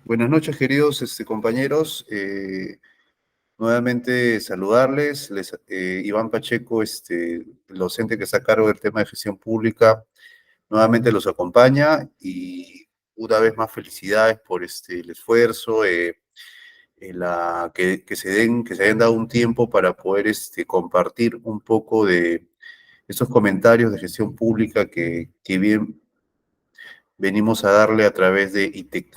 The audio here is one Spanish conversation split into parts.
Buenas noches, queridos compañeros. Nuevamente saludarles. Iván Pacheco, el docente que está a cargo del tema de gestión pública, nuevamente los acompaña y una vez más felicidades por el esfuerzo, que se hayan dado un tiempo para poder compartir un poco de estos comentarios de gestión pública que bien venimos a darle a través de ITEC.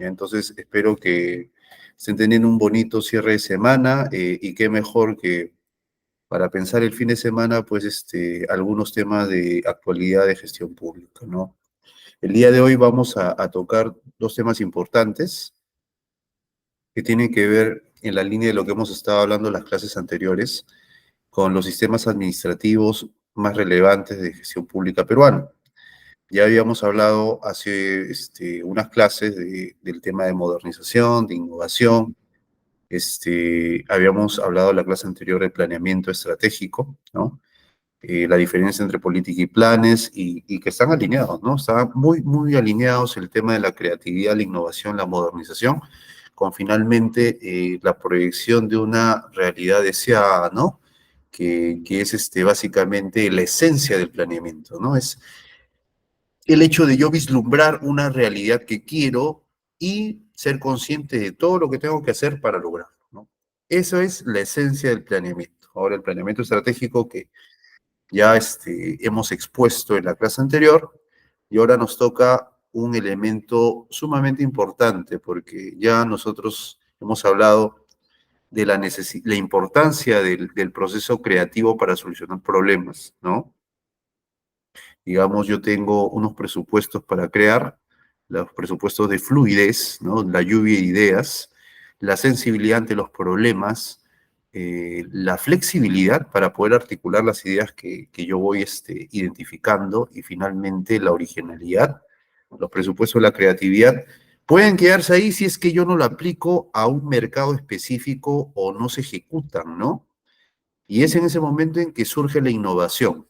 Entonces, espero que estén teniendo un bonito cierre de semana y qué mejor que para pensar el fin de semana, pues, algunos temas de actualidad de gestión pública, ¿no? El día de hoy vamos a tocar dos temas importantes que tienen que ver en la línea de lo que hemos estado hablando en las clases anteriores, con los sistemas administrativos más relevantes de gestión pública peruana. Ya habíamos hablado hace unas clases del tema de modernización, de innovación. Habíamos hablado en la clase anterior de planeamiento estratégico, ¿no? La diferencia entre política y planes y que están alineados, ¿no? Están muy, muy alineados el tema de la creatividad, la innovación, la modernización, con finalmente la proyección de una realidad deseada, ¿no? Que es básicamente la esencia del planeamiento, ¿no? Es el hecho de yo vislumbrar una realidad que quiero y ser consciente de todo lo que tengo que hacer para lograrlo, ¿no? Eso es la esencia del planeamiento. Ahora, el planeamiento estratégico que ya hemos expuesto en la clase anterior, y ahora nos toca un elemento sumamente importante, porque ya nosotros hemos hablado de la importancia del proceso creativo para solucionar problemas, ¿no? Digamos, yo tengo unos presupuestos para crear, los presupuestos de fluidez, ¿no? La lluvia de ideas, la sensibilidad ante los problemas, la flexibilidad para poder articular las ideas que yo voy identificando y finalmente la originalidad, los presupuestos de la creatividad. Pueden quedarse ahí si es que yo no lo aplico a un mercado específico o no se ejecutan, ¿no? Y es en ese momento en que surge la innovación.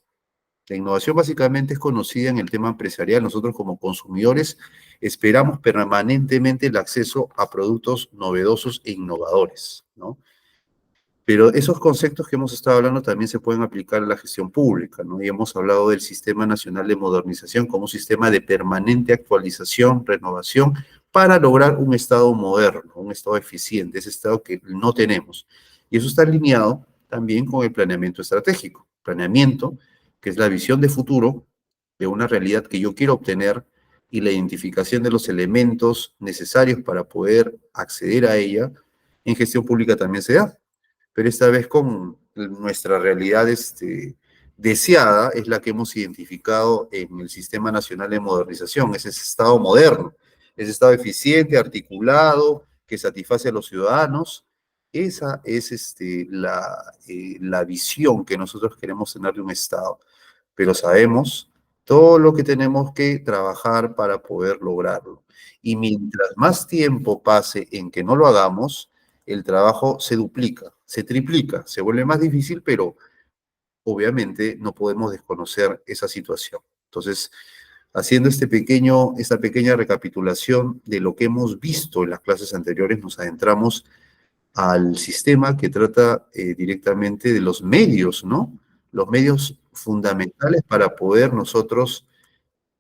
La innovación básicamente es conocida en el tema empresarial. Nosotros como consumidores esperamos permanentemente el acceso a productos novedosos e innovadores, ¿no? Pero esos conceptos que hemos estado hablando también se pueden aplicar a la gestión pública, ¿no? Y hemos hablado del Sistema Nacional de Modernización como un sistema de permanente actualización, renovación, para lograr un Estado moderno, un Estado eficiente, ese Estado que no tenemos. Y eso está alineado también con el planeamiento estratégico. Planeamiento, que es la visión de futuro de una realidad que yo quiero obtener y la identificación de los elementos necesarios para poder acceder a ella, en gestión pública también se da, pero esta vez con nuestra realidad deseada, es la que hemos identificado en el Sistema Nacional de Modernización, es ese Estado moderno, ese Estado eficiente, articulado, que satisface a los ciudadanos. Esa es la visión que nosotros queremos tener de un Estado, pero sabemos todo lo que tenemos que trabajar para poder lograrlo. Y mientras más tiempo pase en que no lo hagamos, el trabajo se duplica, se triplica, se vuelve más difícil, pero obviamente no podemos desconocer esa situación. Entonces, haciendo esta pequeña recapitulación de lo que hemos visto en las clases anteriores, nos adentramos al sistema que trata directamente de los medios, ¿no? Los medios fundamentales para poder nosotros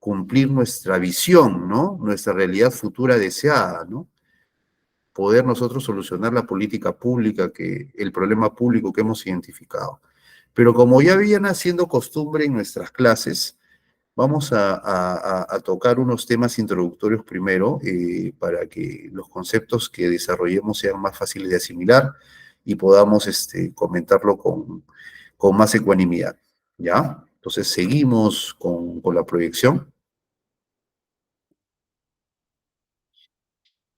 cumplir nuestra visión, ¿no? Nuestra realidad futura deseada, ¿no? Poder nosotros solucionar la política pública, el problema público que hemos identificado. Pero como ya viene siendo costumbre en nuestras clases, vamos a tocar unos temas introductorios primero para que los conceptos que desarrollemos sean más fáciles de asimilar y podamos comentarlo con más ecuanimidad. ¿Ya? Entonces seguimos con la proyección.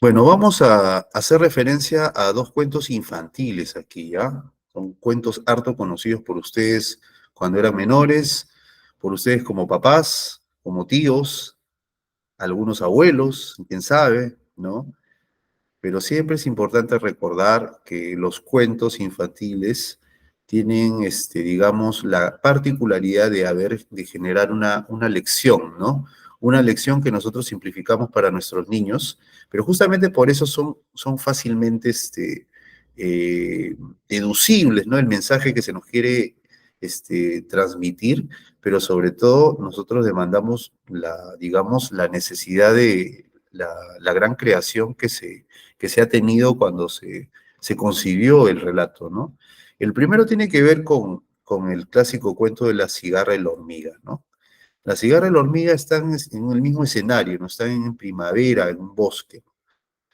Bueno, vamos a hacer referencia a dos cuentos infantiles aquí, ¿ya? Son cuentos harto conocidos por ustedes cuando eran menores, por ustedes como papás, como tíos, algunos abuelos, quién sabe, ¿no? Pero siempre es importante recordar que los cuentos infantiles tienen, digamos, la particularidad de generar una lección, ¿no? una lección que nosotros simplificamos para nuestros niños, pero justamente por eso son fácilmente eh, deducibles, ¿no? El mensaje que se nos quiere transmitir, pero sobre todo nosotros demandamos digamos, la necesidad de la gran creación que se ha tenido cuando se concibió el relato, ¿no? El primero tiene que ver con el clásico cuento de la cigarra y la hormiga, ¿no? La cigarra y la hormiga están en el mismo escenario, no están en primavera, en un bosque,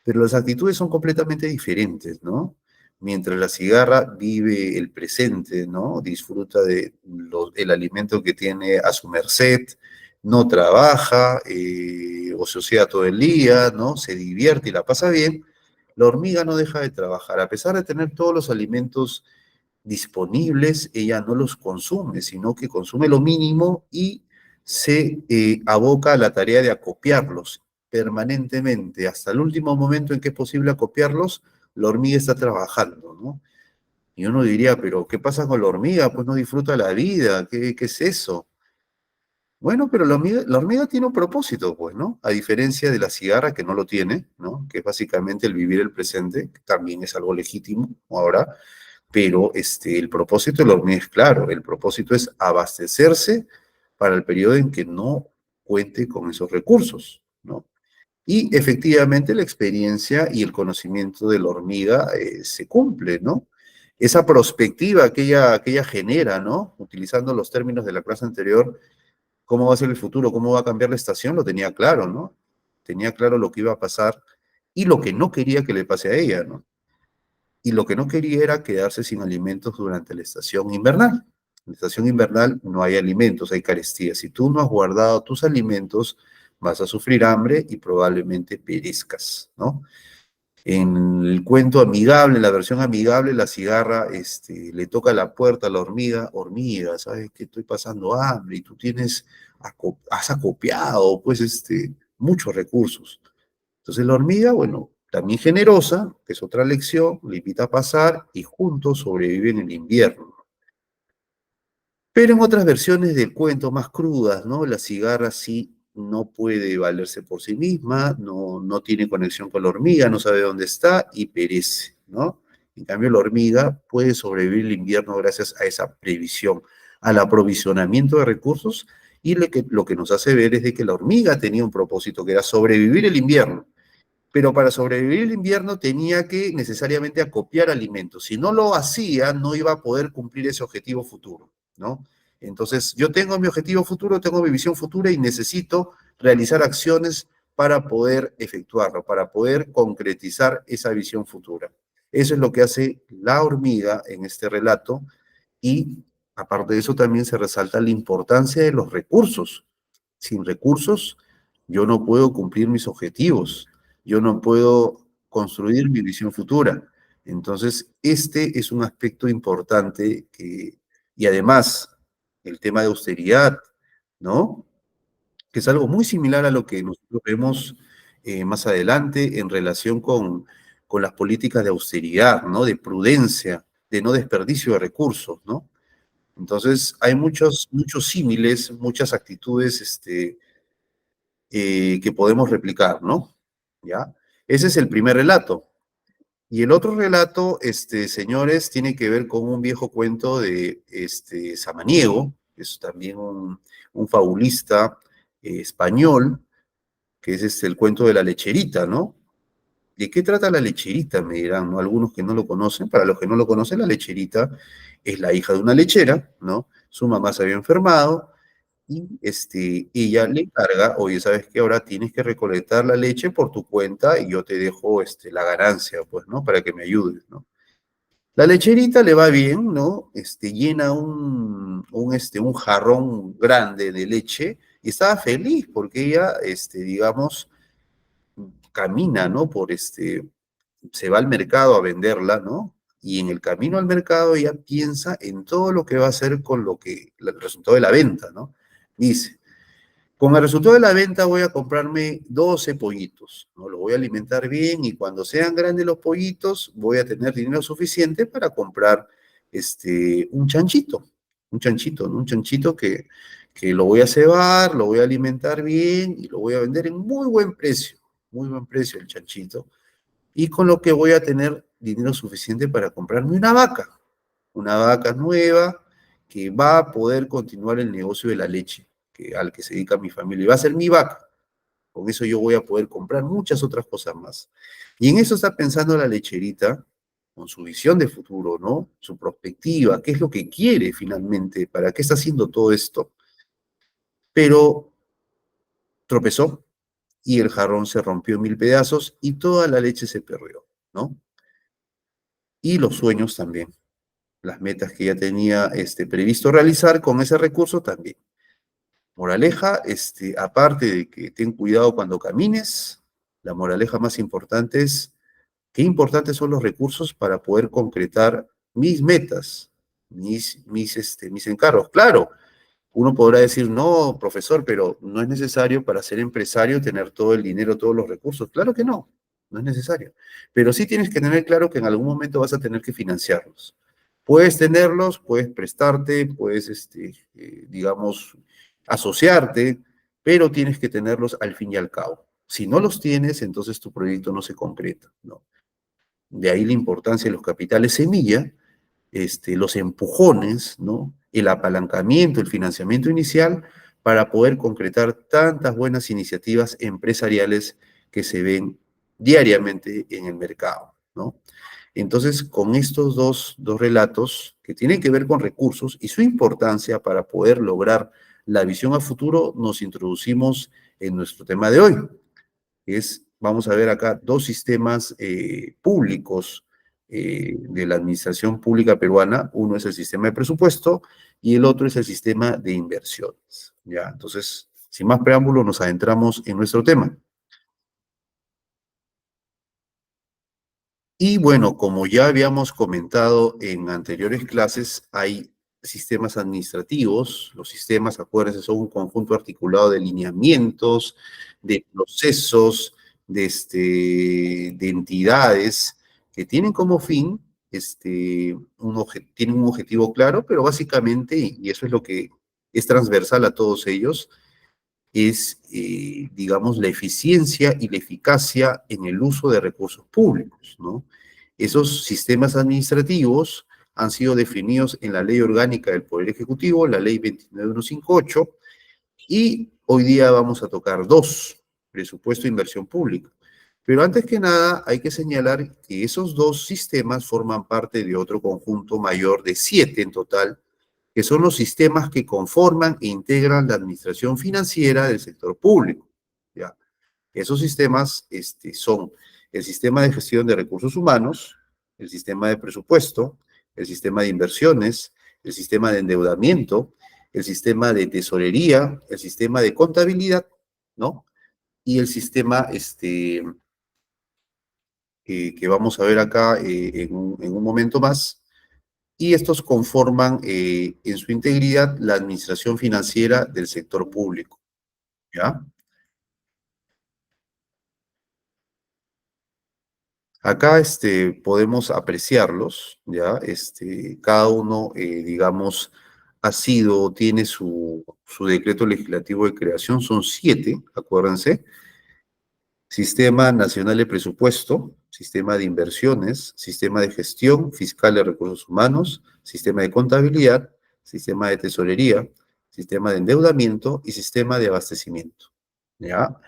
pero las actitudes son completamente diferentes, ¿no? Mientras la cigarra vive el presente, ¿no? Disfruta de el alimento que tiene a su merced, no trabaja, ociosia todo el día, ¿no? Se divierte y la pasa bien. La hormiga no deja de trabajar, a pesar de tener todos los alimentos disponibles, ella no los consume, sino que consume lo mínimo y se aboca a la tarea de acopiarlos permanentemente. Hasta el último momento en que es posible acopiarlos, la hormiga está trabajando, ¿no? Y uno diría, pero ¿qué pasa con la hormiga? Pues no disfruta la vida, ¿qué es eso? Bueno, pero la hormiga tiene un propósito, pues, ¿no? A diferencia de la cigarra, que no lo tiene, ¿no? Que es básicamente el vivir el presente, que también es algo legítimo ahora, pero el propósito de la hormiga es claro, el propósito es abastecerse para el periodo en que no cuente con esos recursos, ¿no? Y efectivamente la experiencia y el conocimiento de la hormiga se cumple, ¿no? Esa perspectiva que ella genera, ¿no? Utilizando los términos de la clase anterior, cómo va a ser el futuro, cómo va a cambiar la estación, lo tenía claro, ¿no? Tenía claro lo que iba a pasar y lo que no quería que le pase a ella, ¿no? Y lo que no quería era quedarse sin alimentos durante la estación invernal. En la estación invernal no hay alimentos, hay carestía. Si tú no has guardado tus alimentos, vas a sufrir hambre y probablemente perezcas, ¿no? En el cuento amigable, en la versión amigable, la cigarra le toca la puerta a la hormiga, hormiga, ¿sabes que estoy pasando hambre y tú has acopiado, pues, muchos recursos? Entonces la hormiga, bueno, también generosa, que es otra lección, le invita a pasar y juntos sobreviven el invierno. Pero en otras versiones del cuento más crudas, ¿no? La cigarra sí no puede valerse por sí misma, no tiene conexión con la hormiga, no sabe dónde está y perece, ¿no? En cambio, la hormiga puede sobrevivir el invierno gracias a esa previsión, al aprovisionamiento de recursos y lo que nos hace ver es de que la hormiga tenía un propósito, que era sobrevivir el invierno, pero para sobrevivir el invierno tenía que necesariamente acopiar alimentos. Si no lo hacía, no iba a poder cumplir ese objetivo futuro, ¿no? Entonces, yo tengo mi objetivo futuro, tengo mi visión futura y necesito realizar acciones para poder efectuarlo, para poder concretizar esa visión futura. Eso es lo que hace la hormiga en este relato y aparte de eso también se resalta la importancia de los recursos. Sin recursos, yo no puedo cumplir mis objetivos, yo no puedo construir mi visión futura. Entonces, este es un aspecto importante y además el tema de austeridad, ¿no? Que es algo muy similar a lo que nosotros vemos más adelante en relación con las políticas de austeridad, ¿no? De prudencia, de no desperdicio de recursos, ¿no? Entonces, hay muchos símiles, muchas actitudes, que podemos replicar, ¿no? ¿Ya? Ese es el primer relato. Y el otro relato, señores, tiene que ver con un viejo cuento de Samaniego, que es también un fabulista español, que es el cuento de la lecherita, ¿no? ¿De qué trata la lecherita? Me dirán, ¿no? Algunos que no lo conocen. Para los que no lo conocen, la lecherita es la hija de una lechera, ¿no? Su mamá se había enfermado, y ella le encarga, oye, ¿sabes qué? Ahora tienes que recolectar la leche por tu cuenta y yo te dejo la ganancia, pues, ¿no? Para que me ayudes, ¿no? La lecherita le va bien, ¿no? Llena un jarrón grande de leche y estaba feliz porque ella, digamos, camina, ¿no? Se va al mercado a venderla, ¿no? Y en el camino al mercado ella piensa en todo lo que va a hacer con el resultado de la venta, ¿no? Dice, con el resultado de la venta voy a comprarme 12 pollitos, ¿no? Los voy a alimentar bien y cuando sean grandes los pollitos voy a tener dinero suficiente para comprar un chanchito, ¿no? Un chanchito que lo voy a cebar, lo voy a alimentar bien y lo voy a vender en muy buen precio el chanchito, y con lo que voy a tener dinero suficiente para comprarme una vaca nueva que va a poder continuar el negocio de la leche al que se dedica mi familia, y va a ser mi vaca. Con eso yo voy a poder comprar muchas otras cosas más. Y en eso está pensando la lecherita, con su visión de futuro, ¿no? Su perspectiva, qué es lo que quiere finalmente, para qué está haciendo todo esto. Pero tropezó y el jarrón se rompió en mil pedazos y toda la leche se perdió, ¿no? Y los sueños también, las metas que ya tenía previsto realizar con ese recurso también. Moraleja, aparte de que ten cuidado cuando camines, la moraleja más importante es qué importantes son los recursos para poder concretar mis metas, mis encargos. Claro, uno podrá decir, no, profesor, pero no es necesario para ser empresario tener todo el dinero, todos los recursos. Claro que no, no es necesario. Pero sí tienes que tener claro que en algún momento vas a tener que financiarlos. Puedes tenerlos, puedes prestarte, puedes, digamos, asociarte, pero tienes que tenerlos al fin y al cabo. Si no los tienes, entonces tu proyecto no se concreta, ¿no? De ahí la importancia de los capitales semilla, los empujones, ¿no? El apalancamiento, el financiamiento inicial para poder concretar tantas buenas iniciativas empresariales que se ven diariamente en el mercado, ¿no? Entonces, con estos dos relatos que tienen que ver con recursos y su importancia para poder lograr la visión a futuro, nos introducimos en nuestro tema de hoy, vamos a ver acá dos sistemas públicos de la administración pública peruana. Uno es el sistema de presupuesto y el otro es el sistema de inversiones. Ya, entonces, sin más preámbulo, nos adentramos en nuestro tema. Y bueno, como ya habíamos comentado en anteriores clases, hay sistemas administrativos. Los sistemas, acuérdense, son un conjunto articulado de lineamientos, de procesos, de entidades que tienen como fin, tienen un objetivo claro, pero básicamente, y eso es lo que es transversal a todos ellos, es, digamos, la eficiencia y la eficacia en el uso de recursos públicos, ¿no? Esos sistemas administrativos han sido definidos en la Ley Orgánica del Poder Ejecutivo, la Ley 29158, y hoy día vamos a tocar dos, presupuesto e inversión pública. Pero antes que nada, hay que señalar que esos dos sistemas forman parte de otro conjunto mayor de 7 en total, que son los sistemas que conforman e integran la administración financiera del sector público. ¿Ya? Esos sistemas son el sistema de gestión de recursos humanos, el sistema de presupuesto, el sistema de inversiones, el sistema de endeudamiento, el sistema de tesorería, el sistema de contabilidad, ¿no? Y el sistema que vamos a ver acá en un momento más, y estos conforman en su integridad la administración financiera del sector público, ¿ya? Acá podemos apreciarlos, ¿ya? Cada uno, digamos, tiene su decreto legislativo de creación, son 7, acuérdense: Sistema Nacional de Presupuesto, Sistema de Inversiones, Sistema de Gestión Fiscal de Recursos Humanos, Sistema de Contabilidad, Sistema de Tesorería, Sistema de Endeudamiento y Sistema de Abastecimiento, ¿ya?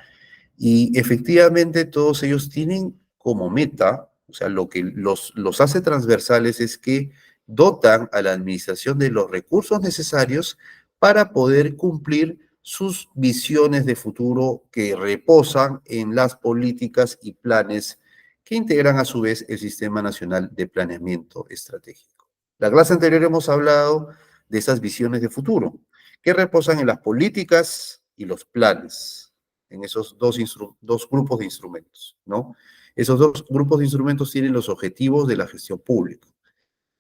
Y efectivamente todos ellos tienen como meta, o sea, lo que los hace transversales es que dotan a la administración de los recursos necesarios para poder cumplir sus visiones de futuro que reposan en las políticas y planes que integran a su vez el Sistema Nacional de Planeamiento Estratégico. La clase anterior hemos hablado de esas visiones de futuro que reposan en las políticas y los planes, en esos dos grupos de instrumentos, ¿no? Esos dos grupos de instrumentos tienen los objetivos de la gestión pública.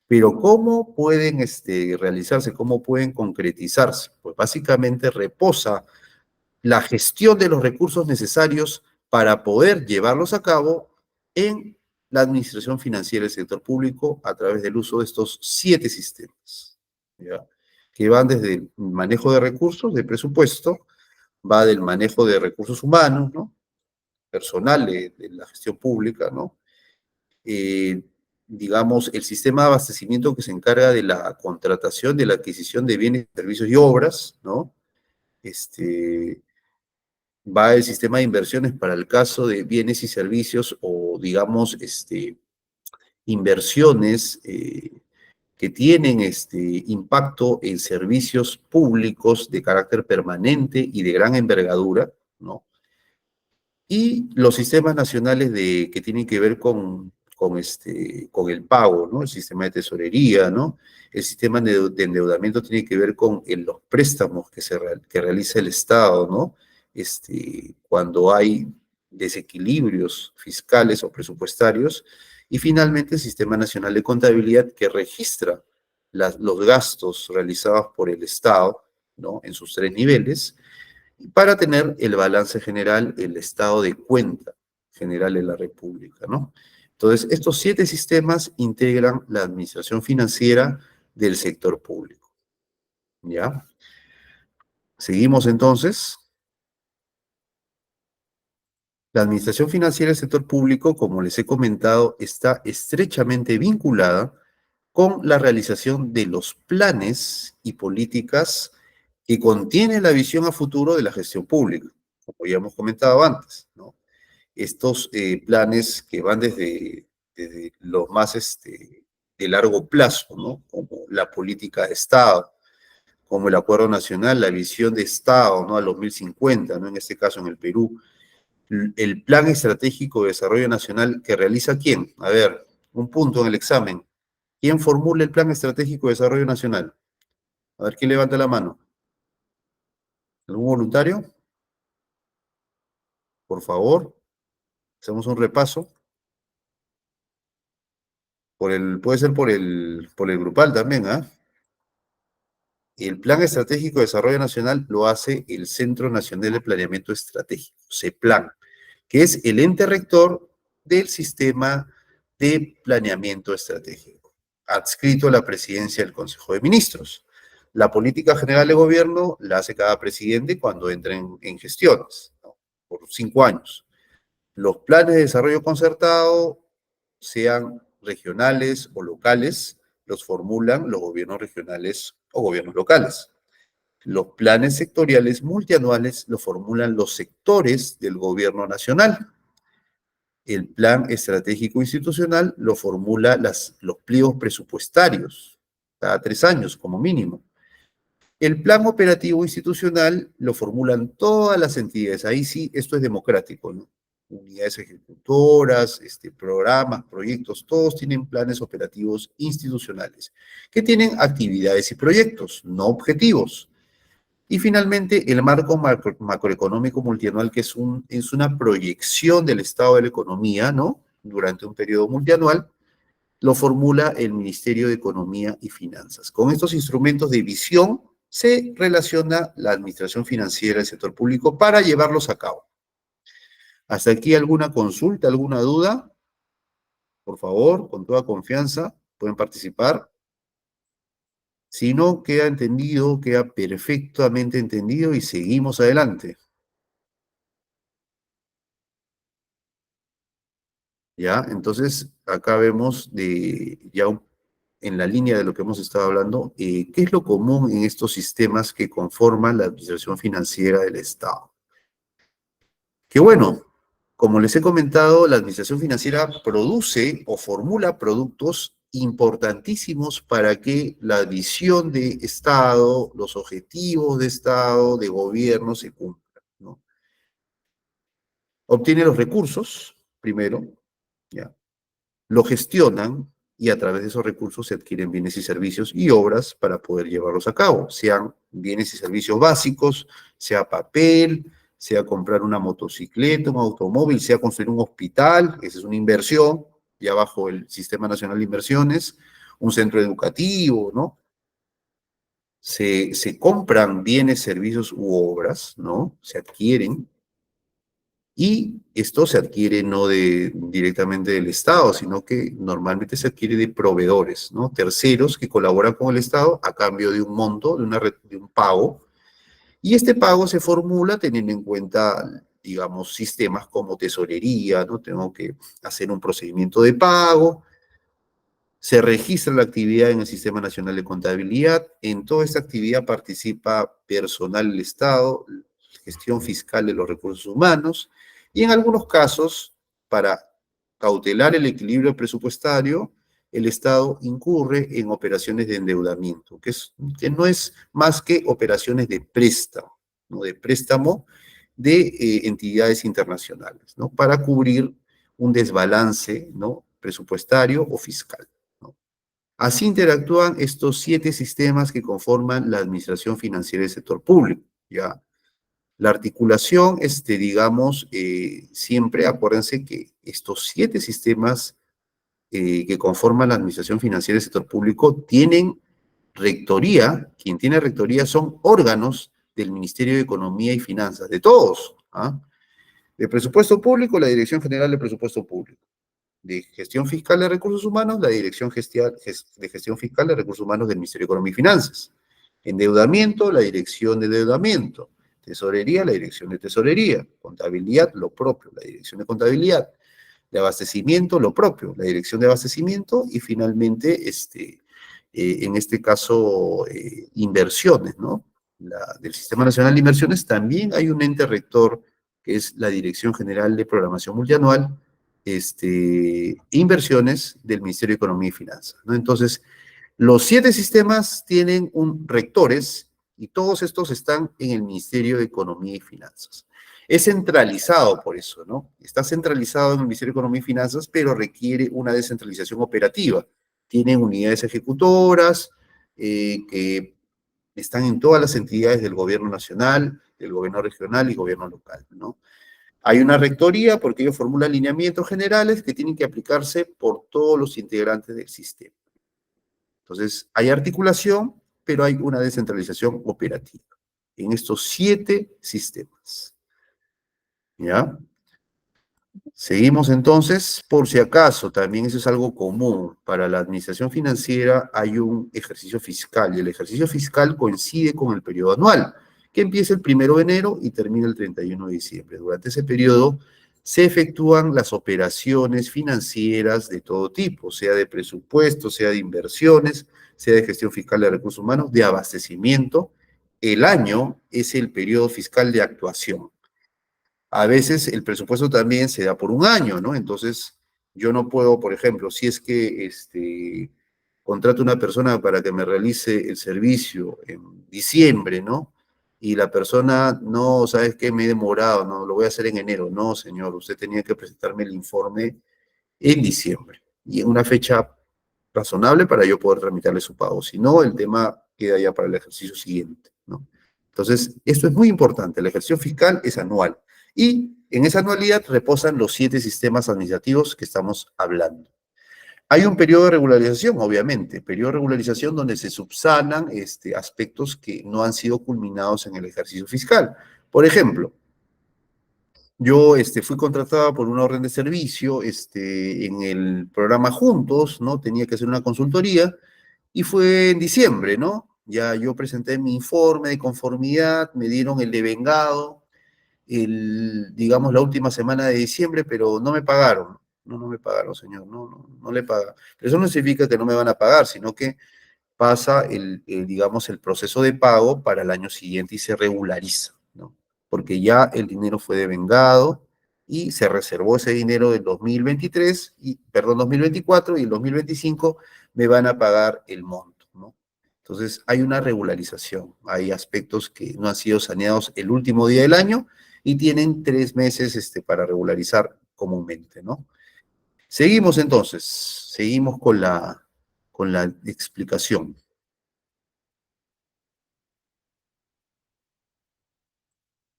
Pero ¿cómo pueden realizarse? ¿Cómo pueden concretizarse? Pues básicamente reposa la gestión de los recursos necesarios para poder llevarlos a cabo en la administración financiera del sector público a través del uso de estos 7 sistemas, ¿ya? que van desde el manejo de recursos, de presupuesto, va del manejo de recursos humanos, ¿no? Personal de la gestión pública, ¿no? Eh, digamos, el sistema de abastecimiento que se encarga de la contratación, de la adquisición de bienes, servicios y obras, ¿no? Este, va el sistema de inversiones para el caso de bienes y servicios o, digamos, inversiones que tienen impacto en servicios públicos de carácter permanente y de gran envergadura, ¿no? Y los sistemas nacionales que tienen que ver con el pago, ¿no? El sistema de tesorería, ¿no? El sistema de endeudamiento tiene que ver con los préstamos que realiza el Estado, ¿no? Cuando hay desequilibrios fiscales o presupuestarios. Y finalmente el Sistema Nacional de Contabilidad que registra los gastos realizados por el Estado, ¿no? En sus tres niveles para tener el balance general, el estado de cuenta general de la República, ¿no? Entonces, estos 7 sistemas integran la administración financiera del sector público, ¿ya? Seguimos entonces. La administración financiera del sector público, como les he comentado, está estrechamente vinculada con la realización de los planes y políticas que contienen la visión a futuro de la gestión pública, como ya hemos comentado antes, ¿no? Estos planes que van desde los más de largo plazo, ¿no? Como la política de Estado, como el Acuerdo Nacional, la visión de Estado, ¿no? A los 2050, ¿no? En este caso en el Perú. El Plan Estratégico de Desarrollo Nacional que realiza ¿quién? A ver, un punto en el examen. ¿Quién formula el Plan Estratégico de Desarrollo Nacional? A ver, ¿quién levanta la mano? ¿Algún voluntario? Por favor, hacemos un repaso. Puede ser por el grupal también, ¿ah? El Plan Estratégico de Desarrollo Nacional lo hace el Centro Nacional de Planeamiento Estratégico, CEPLAN, que es el ente rector del sistema de planeamiento estratégico, adscrito a la presidencia del Consejo de Ministros. La política general de gobierno la hace cada presidente cuando entra en gestiones, ¿no? Por 5 años. Los planes de desarrollo concertado, sean regionales o locales, los formulan los gobiernos regionales o gobiernos locales. Los planes sectoriales multianuales los formulan los sectores del gobierno nacional. El plan estratégico institucional lo formula los pliegos presupuestarios, cada 3 años como mínimo. El plan operativo institucional lo formulan todas las entidades. Ahí sí, esto es democrático, ¿no? Unidades ejecutoras, programas, proyectos, todos tienen planes operativos institucionales, que tienen actividades y proyectos, no objetivos. Y finalmente, el marco macroeconómico multianual, que es una proyección del estado de la economía, ¿no? Durante un periodo multianual, lo formula el Ministerio de Economía y Finanzas. Con estos instrumentos de visión se relaciona la administración financiera del sector público para llevarlos a cabo. ¿Hasta aquí alguna consulta, alguna duda? Por favor, con toda confianza, pueden participar. Si no, queda entendido, queda perfectamente entendido y seguimos adelante. ¿Ya? Entonces, acá vemos en la línea de lo que hemos estado hablando, ¿qué es lo común en estos sistemas que conforman la administración financiera del Estado? Que bueno, como les he comentado, la administración financiera produce o formula productos importantísimos para que la visión de Estado, los objetivos de Estado, de gobierno se cumplan, ¿no? Obtiene los recursos, primero, ¿ya? Lo gestionan y a través de esos recursos se adquieren bienes y servicios y obras para poder llevarlos a cabo, sean bienes y servicios básicos, sea papel, sea comprar una motocicleta, un automóvil, sea construir un hospital, esa es una inversión, ya bajo el Sistema Nacional de Inversiones, un centro educativo, ¿no? Se compran bienes, servicios u obras, ¿no? Se adquieren Y esto se adquiere no directamente del Estado, sino que normalmente se adquiere de proveedores, ¿no? Terceros que colaboran con el Estado a cambio de un monto, de un pago, y este pago se formula teniendo en cuenta, digamos, sistemas como tesorería, ¿no? Tengo que hacer un procedimiento de pago, se registra la actividad en el Sistema Nacional de Contabilidad. En toda esta actividad participa personal del Estado, gestión fiscal de los recursos humanos y en algunos casos, para cautelar el equilibrio presupuestario, el Estado incurre en operaciones de endeudamiento, que no es más que operaciones de préstamo, ¿no? De préstamo de entidades internacionales, ¿no? Para cubrir un desbalance, ¿no? Presupuestario o fiscal. Así interactúan estos 7 sistemas que conforman la administración financiera del sector público, ¿ya? La articulación, digamos, siempre acuérdense que estos 7 sistemas que conforman la administración financiera del sector público tienen rectoría. Quien tiene rectoría son órganos del Ministerio de Economía y Finanzas, de todos, ¿ah? De presupuesto público, la Dirección General de Presupuesto Público. De Gestión Fiscal de Recursos Humanos, la Dirección de Gestión Fiscal de Recursos Humanos del Ministerio de Economía y Finanzas. Endeudamiento, la Dirección de Endeudamiento. Tesorería, la Dirección de Tesorería. Contabilidad, lo propio, la Dirección de Contabilidad. De abastecimiento, lo propio, la Dirección de Abastecimiento. Y finalmente, en este caso, inversiones, ¿no? Del Sistema Nacional de Inversiones también hay un ente rector que es la Dirección General de Programación Multianual, inversiones del Ministerio de Economía y Finanzas, ¿no? Entonces, los 7 sistemas tienen rectores y todos estos están en el Ministerio de Economía y Finanzas. Es centralizado por eso, ¿no? Está centralizado en el Ministerio de Economía y Finanzas, pero requiere una descentralización operativa. Tienen unidades ejecutoras que están en todas las entidades del gobierno nacional, del gobierno regional y gobierno local, ¿no? Hay una rectoría porque ellos formulan lineamientos generales que tienen que aplicarse por todos los integrantes del sistema. Entonces, hay articulación, pero hay una descentralización operativa en estos 7 sistemas. ¿Ya? Seguimos entonces, por si acaso, también eso es algo común. Para la administración financiera hay un ejercicio fiscal y el ejercicio fiscal coincide con el periodo anual, que empieza el 1 de enero y termina el 31 de diciembre. Durante ese periodo se efectúan las operaciones financieras de todo tipo, sea de presupuesto, sea de inversiones, sea de gestión fiscal de recursos humanos, de abastecimiento. El año es el periodo fiscal de actuación. A veces el presupuesto también se da por un año, ¿no? Entonces, yo no puedo, por ejemplo, si es que contrato una persona para que me realice el servicio en diciembre, ¿no? Y la persona, no, ¿sabes qué? Me he demorado, no, lo voy a hacer en enero. No, señor, usted tenía que presentarme el informe en diciembre y en una fecha razonable para yo poder tramitarle su pago. Si no, el tema queda ya para el ejercicio siguiente, ¿no? Entonces, esto es muy importante. El ejercicio fiscal es anual y en esa anualidad reposan los 7 sistemas administrativos que estamos hablando. Hay un periodo de regularización, obviamente, periodo de regularización donde se subsanan aspectos que no han sido culminados en el ejercicio fiscal. Por ejemplo, yo fui contratada por una orden de servicio en el programa Juntos, ¿no? Tenía que hacer una consultoría y fue en diciembre, ¿no? Ya yo presenté mi informe de conformidad, me dieron el devengado, digamos, la última semana de diciembre, pero no me pagaron. No, no me pagaron, señor, no le pagan. Pero eso no significa que no me van a pagar, sino que pasa digamos, el proceso de pago para el año siguiente y se regulariza, ¿no? Porque ya el dinero fue devengado y se reservó ese dinero del 2023, perdón, 2024 y el 2025 me van a pagar el monto, ¿no? Entonces hay una regularización, hay aspectos que no han sido saneados el último día del año y tienen 3 meses para regularizar comúnmente, ¿no? Seguimos entonces, seguimos con la explicación.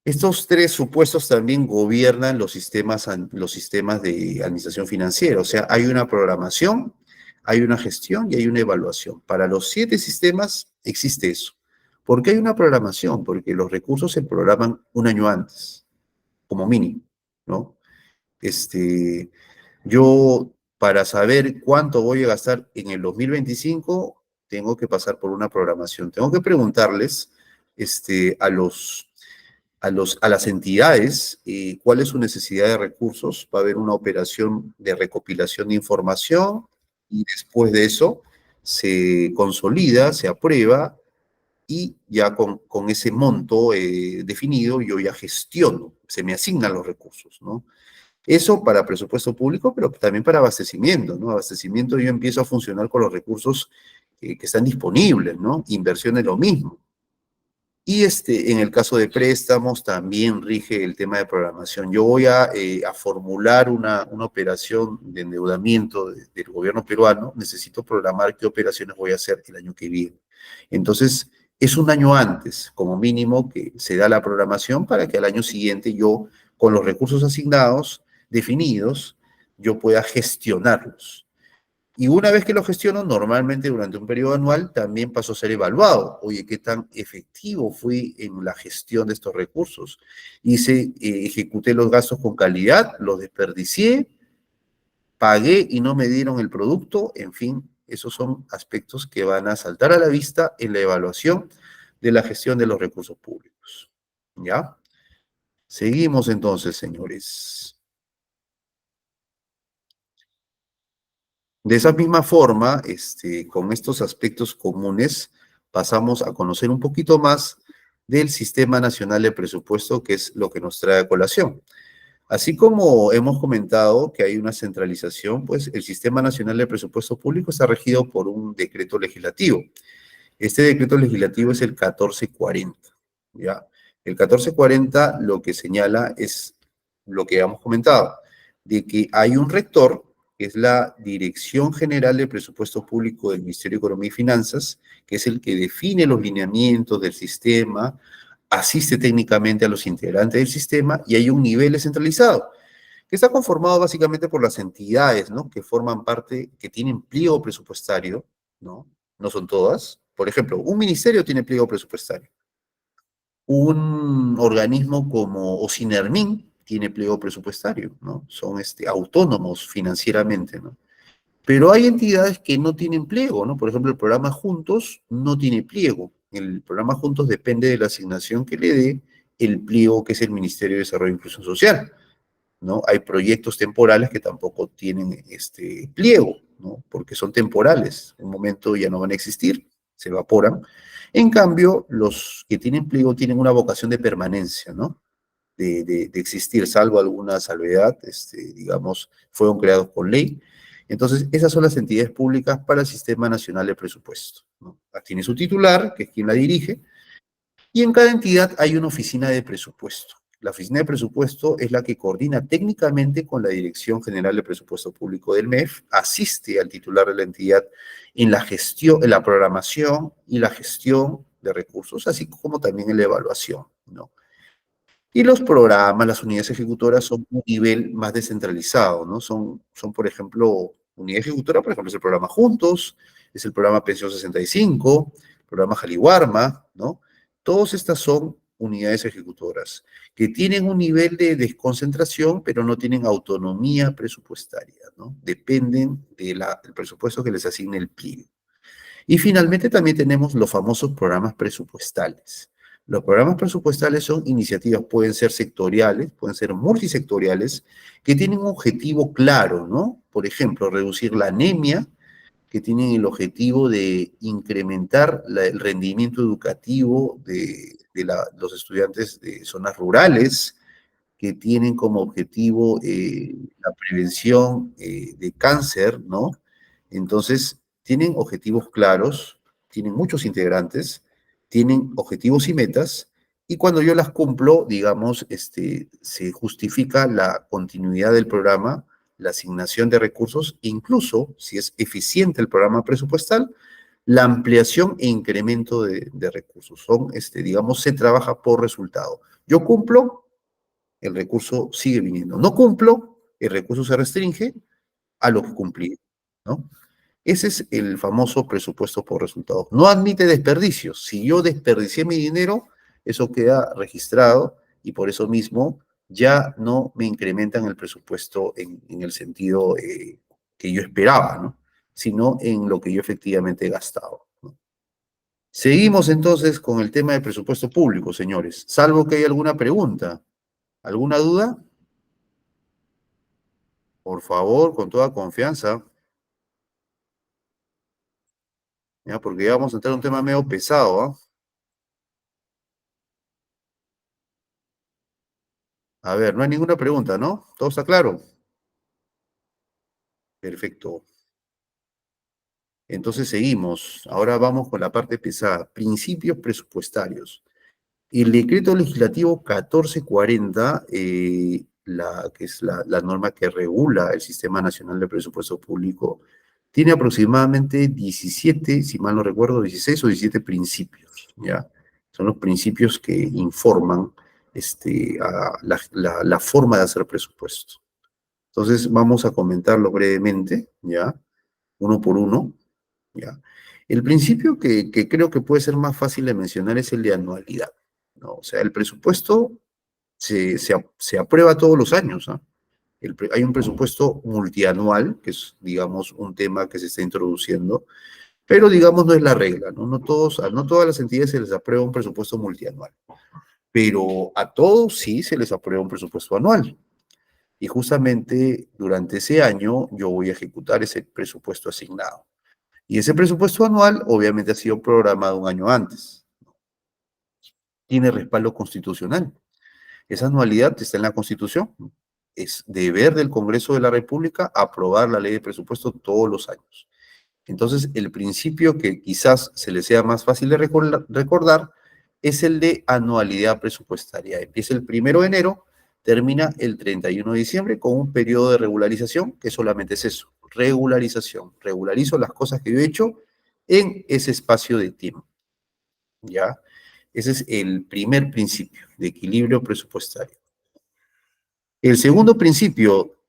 Estos 3 supuestos también gobiernan los sistemas de administración financiera, o sea, hay una programación, hay una gestión y hay una evaluación. Para los 7 sistemas existe eso. ¿Por qué hay una programación? Porque los recursos se programan un año antes, como mínimo. ¿no? Este, yo, para saber cuánto voy a gastar en el 2025, tengo que pasar por una programación. Tengo que preguntarles a las entidades cuál es su necesidad de recursos. Va a haber una operación de recopilación de información y después de eso se consolida, se aprueba y ya con ese monto definido yo ya gestiono, se me asignan los recursos, ¿no? Eso para presupuesto público, pero también para abastecimiento, ¿no? Abastecimiento yo empiezo a funcionar con los recursos que están disponibles, ¿no? Inversión es lo mismo. Y en el caso de préstamos también rige el tema de programación. Yo voy a formular una operación de endeudamiento del gobierno peruano, necesito programar qué operaciones voy a hacer el año que viene. Entonces, es un año antes, como mínimo, que se da la programación para que al año siguiente yo, con los recursos asignados, definidos, yo pueda gestionarlos. Y una vez que lo gestiono, normalmente durante un periodo anual, también paso a ser evaluado. Oye, ¿qué tan efectivo fui en la gestión de estos recursos? Ejecuté los gastos con calidad, los desperdicié, pagué y no me dieron el producto. En fin, esos son aspectos que van a saltar a la vista en la evaluación de la gestión de los recursos públicos. ¿Ya? Seguimos entonces, señores. De esa misma forma, con estos aspectos comunes, pasamos a conocer un poquito más del Sistema Nacional de Presupuesto, que es lo que nos trae a colación. Así como hemos comentado que hay una centralización, pues el Sistema Nacional de Presupuesto Público está regido por un decreto legislativo. Este decreto legislativo es el 1440, ¿ya? El 1440 lo que señala es lo que hemos comentado, de que hay un rector, que es la Dirección General de Presupuesto Público del Ministerio de Economía y Finanzas, que es el que define los lineamientos del sistema, asiste técnicamente a los integrantes del sistema y hay un nivel descentralizado, que está conformado básicamente por las entidades, ¿no? Que forman parte, que tienen pliego presupuestario, ¿no? No son todas. Por ejemplo, un ministerio tiene pliego presupuestario. Un organismo como Ocinermin tiene pliego presupuestario, ¿no? Son autónomos financieramente, ¿no? Pero hay entidades que no tienen pliego, ¿no? Por ejemplo, el programa Juntos no tiene pliego. El programa Juntos depende de la asignación que le dé el pliego que es el Ministerio de Desarrollo e Inclusión Social, ¿no? Hay proyectos temporales que tampoco tienen este pliego, ¿no? Porque son temporales, en un momento ya no van a existir, se evaporan. En cambio, los que tienen pliego tienen una vocación de permanencia, ¿no? De existir, salvo alguna salvedad, digamos, fueron creados por ley. Entonces, esas son las entidades públicas para el Sistema Nacional de Presupuesto, ¿no? Tiene su titular, que es quien la dirige, y en cada entidad hay una oficina de presupuesto. La oficina de presupuesto es la que coordina técnicamente con la Dirección General de Presupuesto Público del MEF, asiste al titular de la entidad en la gestión, en la programación y la gestión de recursos, así como también en la evaluación, ¿no? Y los programas, las unidades ejecutoras son un nivel más descentralizado, ¿no? Por ejemplo, unidad ejecutora, por ejemplo, es el programa Juntos, es el programa Pensión 65, el programa Jaliwarma, ¿no? Todas estas son unidades ejecutoras que tienen un nivel de desconcentración, pero no tienen autonomía presupuestaria, ¿no? Dependen del presupuesto que les asigne el PLI. Y finalmente también tenemos los famosos programas presupuestales. Los programas presupuestales son iniciativas, pueden ser sectoriales, pueden ser multisectoriales, que tienen un objetivo claro, ¿no? Por ejemplo, reducir la anemia, que tienen el objetivo de incrementar el rendimiento educativo de los estudiantes de zonas rurales, que tienen como objetivo la prevención de cáncer, ¿no? Entonces, tienen objetivos claros, tienen muchos integrantes, tienen objetivos y metas, y cuando yo las cumplo, digamos, se justifica la continuidad del programa, la asignación de recursos, incluso, si es eficiente el programa presupuestal, la ampliación e incremento de recursos. Digamos, se trabaja por resultado. Yo cumplo, el recurso sigue viniendo. No cumplo, el recurso se restringe a lo que cumplí, ¿no? Ese es el famoso presupuesto por resultados. No admite desperdicios. Si yo desperdicié mi dinero, eso queda registrado y por eso mismo ya no me incrementan el presupuesto en el sentido que yo esperaba, ¿no? Sino en lo que yo efectivamente he gastado, ¿no? Seguimos entonces con el tema del presupuesto público, señores, salvo que haya alguna pregunta, alguna duda, por favor, con toda confianza, ¿ya? Porque ya vamos a entrar en un tema medio pesado, ¿ah? A ver, no hay ninguna pregunta, ¿no? ¿Todo está claro? Perfecto. Entonces seguimos. Ahora vamos con la parte pesada. Principios presupuestarios. El decreto legislativo 1440, que es la norma que regula el Sistema Nacional de Presupuesto Público, tiene aproximadamente 17, si mal no recuerdo, 16 o 17 principios, ¿ya? Son los principios que informan a la forma de hacer presupuesto. Entonces, vamos a comentarlo brevemente, ¿ya? Uno por uno, ¿ya? El principio que creo que puede ser más fácil de mencionar es el de anualidad, ¿no? O sea, el presupuesto se aprueba todos los años, ¿ah? Hay un presupuesto multianual, que es, digamos, un tema que se está introduciendo, pero, digamos, no es la regla, ¿no? No todas las entidades se les aprueba un presupuesto multianual, pero a todos sí se les aprueba un presupuesto anual. Y justamente durante ese año yo voy a ejecutar ese presupuesto asignado. Y ese presupuesto anual obviamente ha sido programado un año antes. Tiene respaldo constitucional. Esa anualidad está en la Constitución. Es deber del Congreso de la República aprobar la ley de presupuesto todos los años. Entonces, el principio que quizás se le sea más fácil de recordar es el de anualidad presupuestaria. Empieza el 1 de enero, termina el 31 de diciembre con un periodo de regularización que solamente es eso, regularización. Regularizo las cosas que yo he hecho en ese espacio de tiempo, ¿ya? Ese es el primer principio de equilibrio presupuestario. El segundo principio,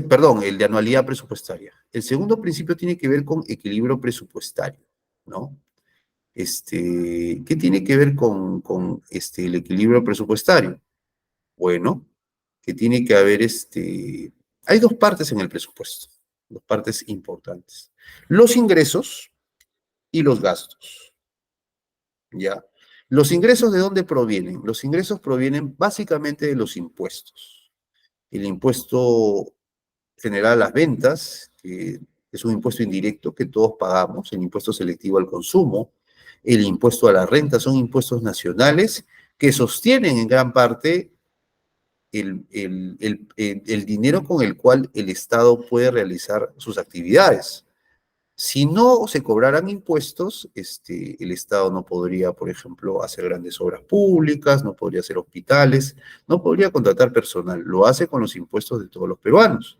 perdón, el de anualidad presupuestaria. El segundo principio tiene que ver con equilibrio presupuestario, ¿no? ¿Qué tiene que ver con el equilibrio presupuestario? Bueno, que tiene que haber, hay dos partes en el presupuesto, dos partes importantes. Los ingresos y los gastos, ¿ya? ¿Los ingresos de dónde provienen? Los ingresos provienen básicamente de los impuestos. El impuesto general a las ventas, que es un impuesto indirecto que todos pagamos, el impuesto selectivo al consumo, el impuesto a la renta, son impuestos nacionales que sostienen en gran parte el dinero con el cual el Estado puede realizar sus actividades. Si no se cobraran impuestos, el Estado no podría, por ejemplo, hacer grandes obras públicas, no podría hacer hospitales, no podría contratar personal. Lo hace con los impuestos de todos los peruanos,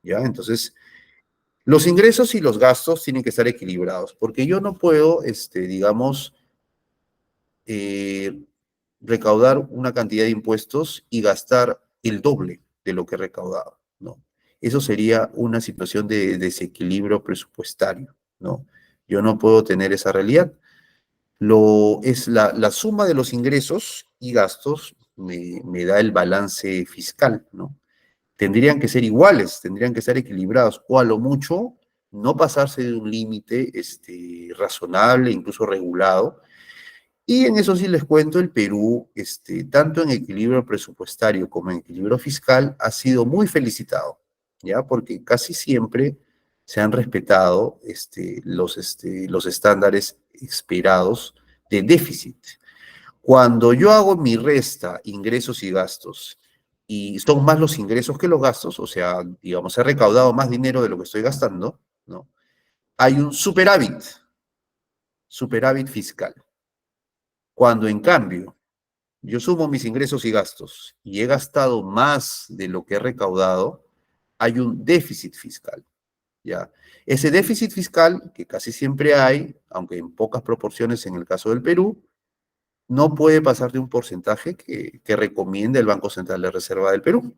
¿ya? Entonces, los ingresos y los gastos tienen que estar equilibrados, porque yo no puedo, digamos, eh, recaudar una cantidad de impuestos y gastar el doble de lo que he recaudado, ¿no? Eso sería una situación de desequilibrio presupuestario, ¿no? Yo no puedo tener esa realidad. Es la suma de los ingresos y gastos me da el balance fiscal, ¿no? Tendrían que ser iguales, tendrían que ser equilibrados, o a lo mucho no pasarse de un límite razonable, incluso regulado. Y en eso sí les cuento, el Perú, tanto en equilibrio presupuestario como en equilibrio fiscal, ha sido muy felicitado, ¿ya? Porque casi siempre se han respetado los estándares esperados de déficit. Cuando yo hago mi resta, ingresos y gastos, y son más los ingresos que los gastos, o sea, digamos, he recaudado más dinero de lo que estoy gastando, ¿no? Hay un superávit fiscal. Cuando en cambio yo sumo mis ingresos y gastos y he gastado más de lo que he recaudado, hay un déficit fiscal, ¿ya? Ese déficit fiscal, que casi siempre hay, aunque en pocas proporciones en el caso del Perú, no puede pasar de un porcentaje que recomienda el Banco Central de Reserva del Perú.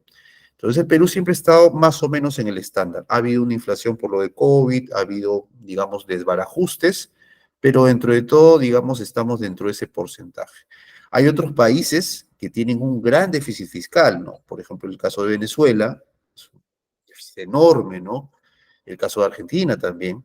Entonces, el Perú siempre ha estado más o menos en el estándar. Ha habido una inflación por lo de COVID, ha habido, digamos, desbarajustes, pero dentro de todo, digamos, estamos dentro de ese porcentaje. Hay otros países que tienen un gran déficit fiscal, ¿no? Por ejemplo, el caso de Venezuela, es un déficit enorme, ¿no? El caso de Argentina también.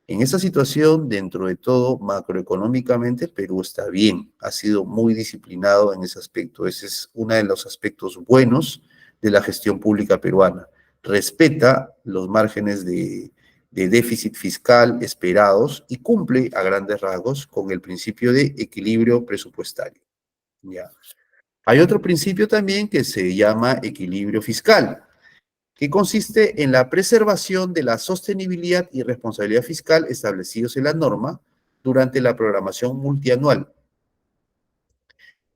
En esa situación, dentro de todo, macroeconómicamente, Perú está bien, ha sido muy disciplinado en ese aspecto. Ese es uno de los aspectos buenos de la gestión pública peruana. Respeta los márgenes de déficit fiscal esperados y cumple a grandes rasgos con el principio de equilibrio presupuestario. ¿Ya? Hay otro principio también que se llama equilibrio fiscal, que consiste en la preservación de la sostenibilidad y responsabilidad fiscal establecidos en la norma durante la programación multianual.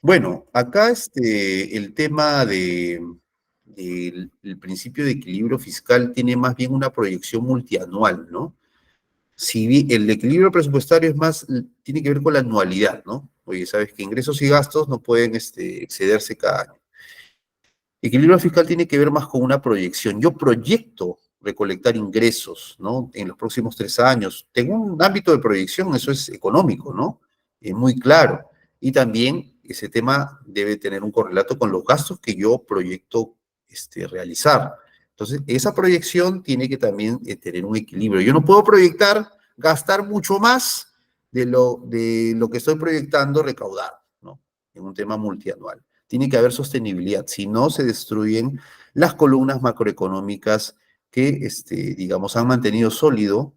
Bueno, acá el tema del principio de equilibrio fiscal tiene más bien una proyección multianual, ¿no? Si el equilibrio presupuestario es más, tiene que ver con la anualidad, ¿no? Oye, sabes que ingresos y gastos no pueden excederse cada año. Equilibrio fiscal tiene que ver más con una proyección. Yo proyecto recolectar ingresos, ¿no? En los próximos 3 años. Tengo un ámbito de proyección, eso es económico, ¿no? Es muy claro. Y también ese tema debe tener un correlato con los gastos que yo proyecto realizar. Entonces, esa proyección tiene que también tener un equilibrio. Yo no puedo proyectar gastar mucho más de lo que estoy proyectando recaudar, ¿no? En un tema multianual. Tiene que haber sostenibilidad, si no se destruyen las columnas macroeconómicas que, digamos, han mantenido sólido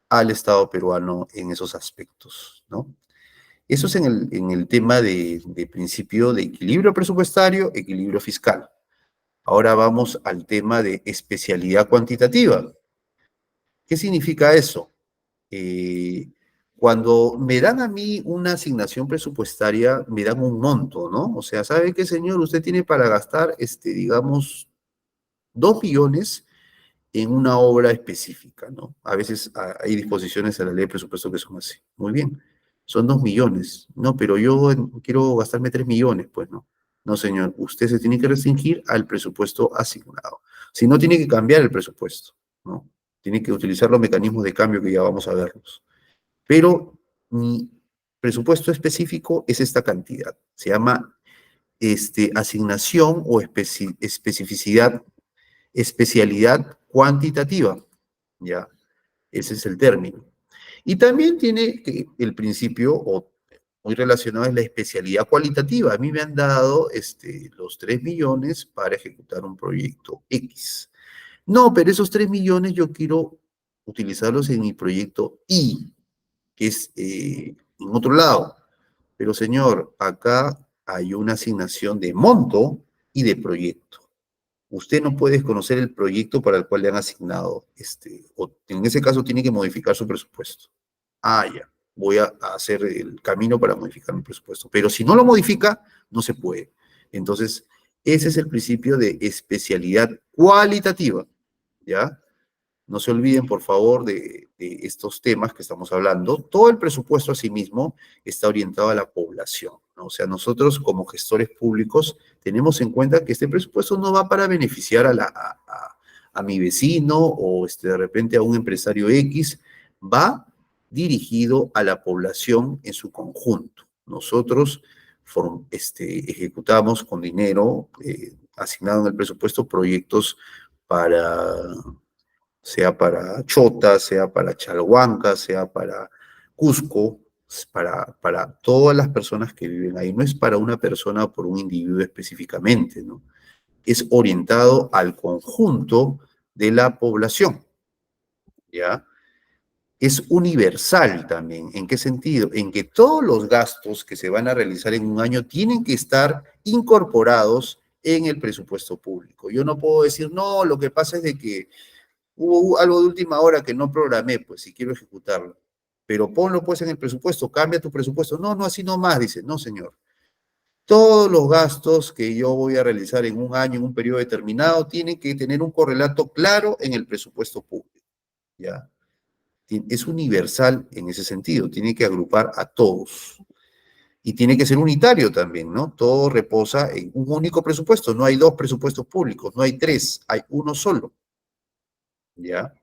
al Estado peruano en esos aspectos, ¿no? Eso es en el tema de principio de equilibrio presupuestario, equilibrio fiscal. Ahora vamos al tema de especialidad cuantitativa. ¿Qué significa eso? Eh, Cuando me dan a mí una asignación presupuestaria, me dan un monto, ¿no? O sea, ¿sabe qué, señor? Usted tiene para gastar, digamos, 2 millones en una obra específica, ¿no? A veces hay disposiciones en la ley de presupuesto que son así. Muy bien, son 2 millones. No, pero yo quiero gastarme 3 millones, pues, ¿no? No, señor, usted se tiene que restringir al presupuesto asignado. Si no, tiene que cambiar el presupuesto, ¿no? Tiene que utilizar los mecanismos de cambio que ya vamos a verlos. Pero mi presupuesto específico es esta cantidad. Se llama asignación o especificidad, especialidad cuantitativa. ¿Ya? Ese es el término. Y también tiene el principio, o muy relacionado, es la especialidad cualitativa. A mí me han dado los 3 millones para ejecutar un proyecto X. No, pero esos 3 millones yo quiero utilizarlos en mi proyecto Y, que es en otro lado. Pero señor, acá hay una asignación de monto y de proyecto. Usted no puede desconocer el proyecto para el cual le han asignado, o en ese caso tiene que modificar su presupuesto. Ah, ya, voy a hacer el camino para modificar mi presupuesto. Pero si no lo modifica, no se puede. Entonces, ese es el principio de especialidad cualitativa, ¿ya? No se olviden, por favor, de estos temas que estamos hablando. Todo el presupuesto asimismo está orientado a la población, ¿no? O sea, nosotros como gestores públicos tenemos en cuenta que este presupuesto no va para beneficiar a mi vecino o de repente a un empresario X, va dirigido a la población en su conjunto. Nosotros ejecutamos con dinero asignado en el presupuesto proyectos para sea para Chota, sea para Chalhuanca, sea para Cusco, para todas las personas que viven ahí. No es para una persona o por un individuo específicamente, ¿no? Es orientado al conjunto de la población, ¿ya? Es universal también. ¿En qué sentido? En que todos los gastos que se van a realizar en un año tienen que estar incorporados en el presupuesto público. Yo no puedo decir, no, lo que pasa es de que hubo algo de última hora que no programé, pues, si quiero ejecutarlo. Pero ponlo, pues, en el presupuesto, cambia tu presupuesto. No, no, así nomás, dice. No, señor. Todos los gastos que yo voy a realizar en un año, en un periodo determinado, tienen que tener un correlato claro en el presupuesto público, ¿ya? Es universal en ese sentido, tiene que agrupar a todos. Y tiene que ser unitario también, ¿no? Todo reposa en un único presupuesto. No hay dos presupuestos públicos, no hay tres, hay uno solo, ¿ya?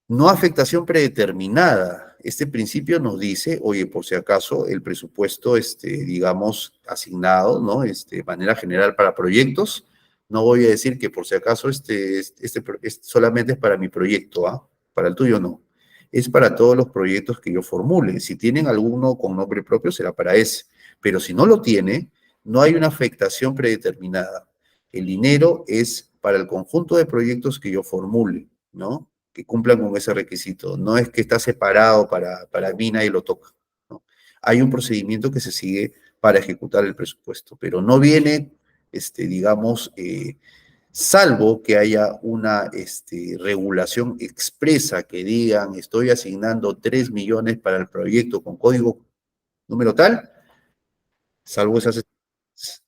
No afectación predeterminada. Este principio nos dice, oye, por si acaso, el presupuesto, digamos, asignado, ¿no? De manera general para proyectos, no voy a decir que por si acaso solamente es para mi proyecto, ¿ah? Para el tuyo no. Es para todos los proyectos que yo formule. Si tienen alguno con nombre propio, será para ese. Pero si no lo tiene, no hay una afectación predeterminada. El dinero es para el conjunto de proyectos que yo formule, ¿no? Que cumplan con ese requisito. No es que está separado para mí, nadie lo toca, ¿no? Hay un procedimiento que se sigue para ejecutar el presupuesto, pero no viene, digamos, salvo que haya una regulación expresa que digan, estoy asignando 3 millones para el proyecto con código número tal, salvo esas,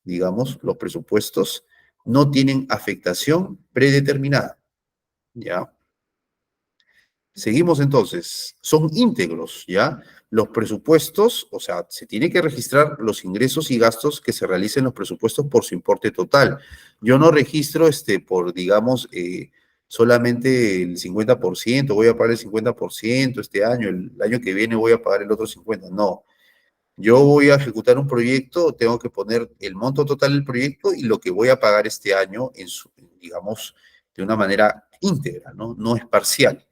digamos, los presupuestos no tienen afectación predeterminada, ¿ya? Seguimos entonces, son íntegros, ¿ya? Los presupuestos, o sea, se tiene que registrar los ingresos y gastos que se realicen en los presupuestos por su importe total. Yo no registro por, digamos, solamente el 50%, voy a pagar el 50% este año, el año que viene voy a pagar el otro 50%. No, yo voy a ejecutar un proyecto, tengo que poner el monto total del proyecto y lo que voy a pagar este año, digamos, de una manera íntegra, ¿no? No es parcial.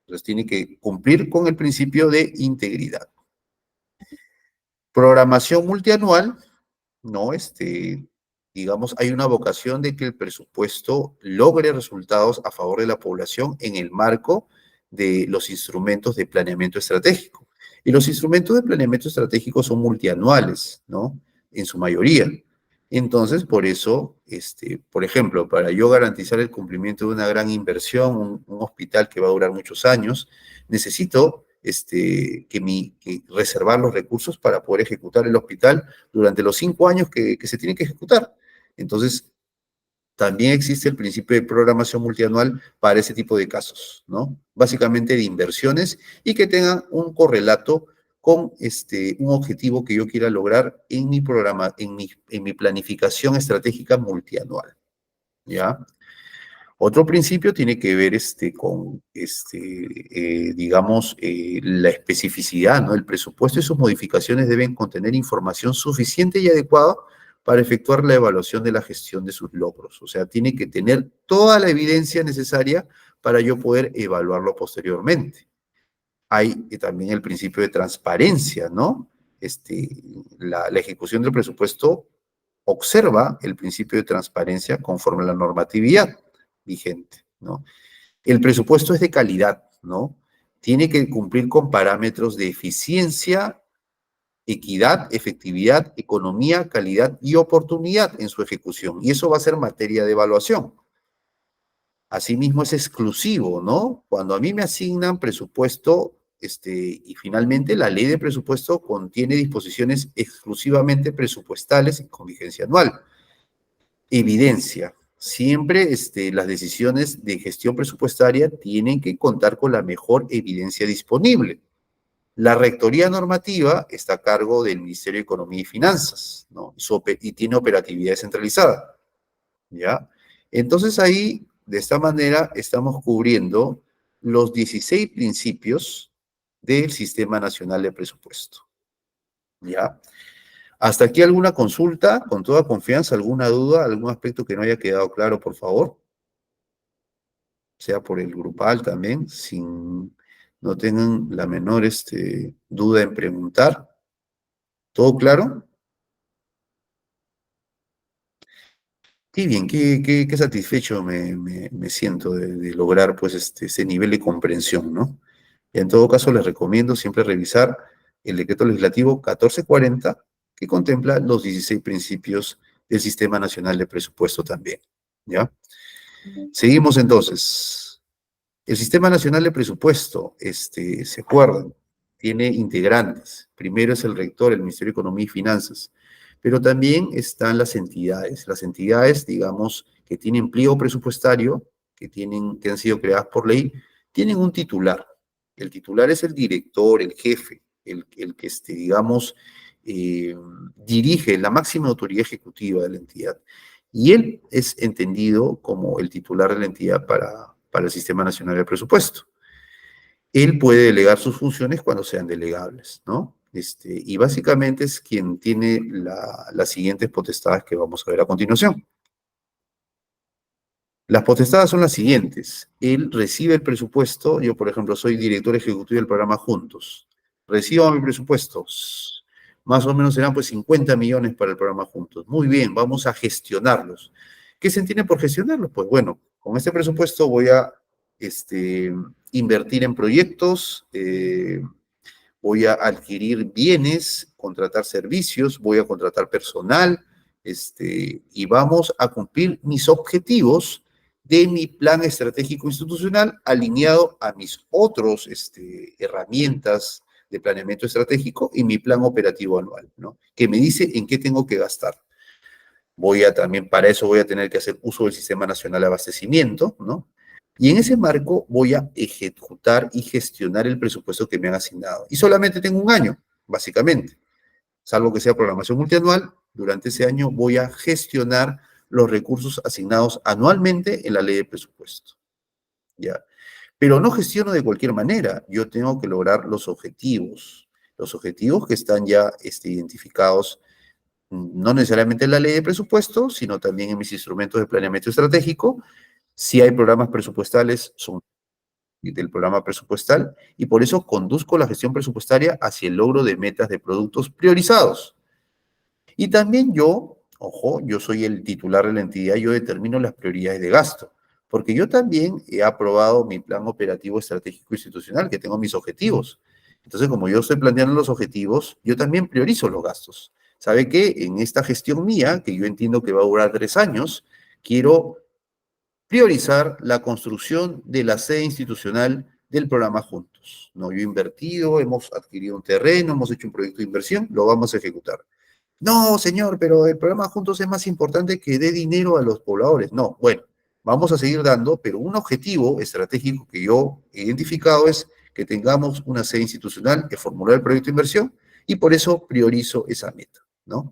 Entonces tiene que cumplir con el principio de integridad. Programación multianual, ¿no? Digamos, hay una vocación de que el presupuesto logre resultados a favor de la población en el marco de los instrumentos de planeamiento estratégico. Y los instrumentos de planeamiento estratégico son multianuales, ¿no? En su mayoría. Entonces, por eso, por ejemplo, para yo garantizar el cumplimiento de una gran inversión, un hospital que va a durar muchos años, necesito que reservar los recursos para poder ejecutar el hospital durante los 5 años que se tienen que ejecutar. Entonces, también existe el principio de programación multianual para ese tipo de casos, ¿no? Básicamente de inversiones y que tengan un correlato con un objetivo que yo quiera lograr en mi programa, en mi planificación estratégica multianual, ¿ya? Otro principio tiene que ver con, digamos, la especificidad, ¿no? El presupuesto y sus modificaciones deben contener información suficiente y adecuada para efectuar la evaluación de la gestión de sus logros. O sea, tiene que tener toda la evidencia necesaria para yo poder evaluarlo posteriormente. Hay también el principio de transparencia, ¿no? La ejecución del presupuesto observa el principio de transparencia conforme a la normatividad vigente, ¿no? El presupuesto es de calidad, ¿no? Tiene que cumplir con parámetros de eficiencia, equidad, efectividad, economía, calidad y oportunidad en su ejecución. Y eso va a ser materia de evaluación. Asimismo, es exclusivo, ¿no? Cuando a mí me asignan presupuesto, y finalmente la ley de presupuesto contiene disposiciones exclusivamente presupuestales y con vigencia anual. Evidencia. Siempre las decisiones de gestión presupuestaria tienen que contar con la mejor evidencia disponible. La rectoría normativa está a cargo del Ministerio de Economía y Finanzas, ¿no? Y tiene operatividad descentralizada, ¿ya? Entonces ahí, de esta manera, estamos cubriendo los 16 principios del Sistema Nacional de Presupuesto, ¿ya? ¿Hasta aquí alguna consulta? Con toda confianza, alguna duda, algún aspecto que no haya quedado claro, por favor. Sea por el grupal también, sin no tengan la menor duda en preguntar. ¿Todo claro? Qué bien, qué satisfecho me siento de lograr pues ese nivel de comprensión, ¿no? Y en todo caso les recomiendo siempre revisar el decreto legislativo 1440 que contempla los 16 principios del Sistema Nacional de Presupuesto también, ¿ya? Seguimos entonces. El Sistema Nacional de Presupuesto, se acuerdan, tiene integrantes. Primero es el rector, el Ministerio de Economía y Finanzas, pero también están las entidades. Las entidades, digamos, que tienen pliego presupuestario, que han sido creadas por ley, tienen un titular. El titular es el director, el jefe, el que, digamos, dirige la máxima autoridad ejecutiva de la entidad. Y él es entendido como el titular de la entidad para el Sistema Nacional de Presupuesto. Él puede delegar sus funciones cuando sean delegables, ¿no? Y básicamente es quien tiene las siguientes potestades que vamos a ver a continuación. Las potestades son las siguientes. Él recibe el presupuesto, yo por ejemplo soy director ejecutivo del programa Juntos. Recibo mi presupuesto, más o menos serán pues 50 millones para el programa Juntos. Muy bien, vamos a gestionarlos. ¿Qué se entiende por gestionarlos? Pues bueno, con este presupuesto voy a este, invertir en proyectos, voy a adquirir bienes, contratar servicios, voy a contratar personal, y vamos a cumplir mis objetivos de mi plan estratégico institucional alineado a mis otros herramientas de planeamiento estratégico y mi plan operativo anual, ¿no? Que me dice en qué tengo que gastar. Para eso voy a tener que hacer uso del Sistema Nacional de Abastecimiento, ¿no? Y en ese marco voy a ejecutar y gestionar el presupuesto que me han asignado. Y solamente tengo un año, básicamente. Salvo que sea programación multianual, durante ese año voy a gestionar los recursos asignados anualmente en la ley de presupuesto. ¿Ya? Pero no gestiono de cualquier manera. Yo tengo que lograr los objetivos que están ya identificados no necesariamente en la ley de presupuesto, sino también en mis instrumentos de planeamiento estratégico. Si hay programas presupuestales, son del programa presupuestal, y por eso conduzco la gestión presupuestaria hacia el logro de metas de productos priorizados. Y también yo, ojo, yo soy el titular de la entidad, yo determino las prioridades de gasto, porque yo también he aprobado mi plan operativo estratégico institucional, que tengo mis objetivos. Entonces, como yo estoy planteando los objetivos, yo también priorizo los gastos. ¿Sabe qué? En esta gestión mía, que yo entiendo que va a durar 3 años, quiero priorizar la construcción de la sede institucional del programa Juntos. ¿No? Yo he invertido, hemos adquirido un terreno, hemos hecho un proyecto de inversión, lo vamos a ejecutar. No, señor, pero el programa Juntos es más importante que dé dinero a los pobladores. No, bueno, vamos a seguir dando, pero un objetivo estratégico que yo he identificado es que tengamos una sede institucional que formular el proyecto de inversión y por eso priorizo esa meta, ¿no?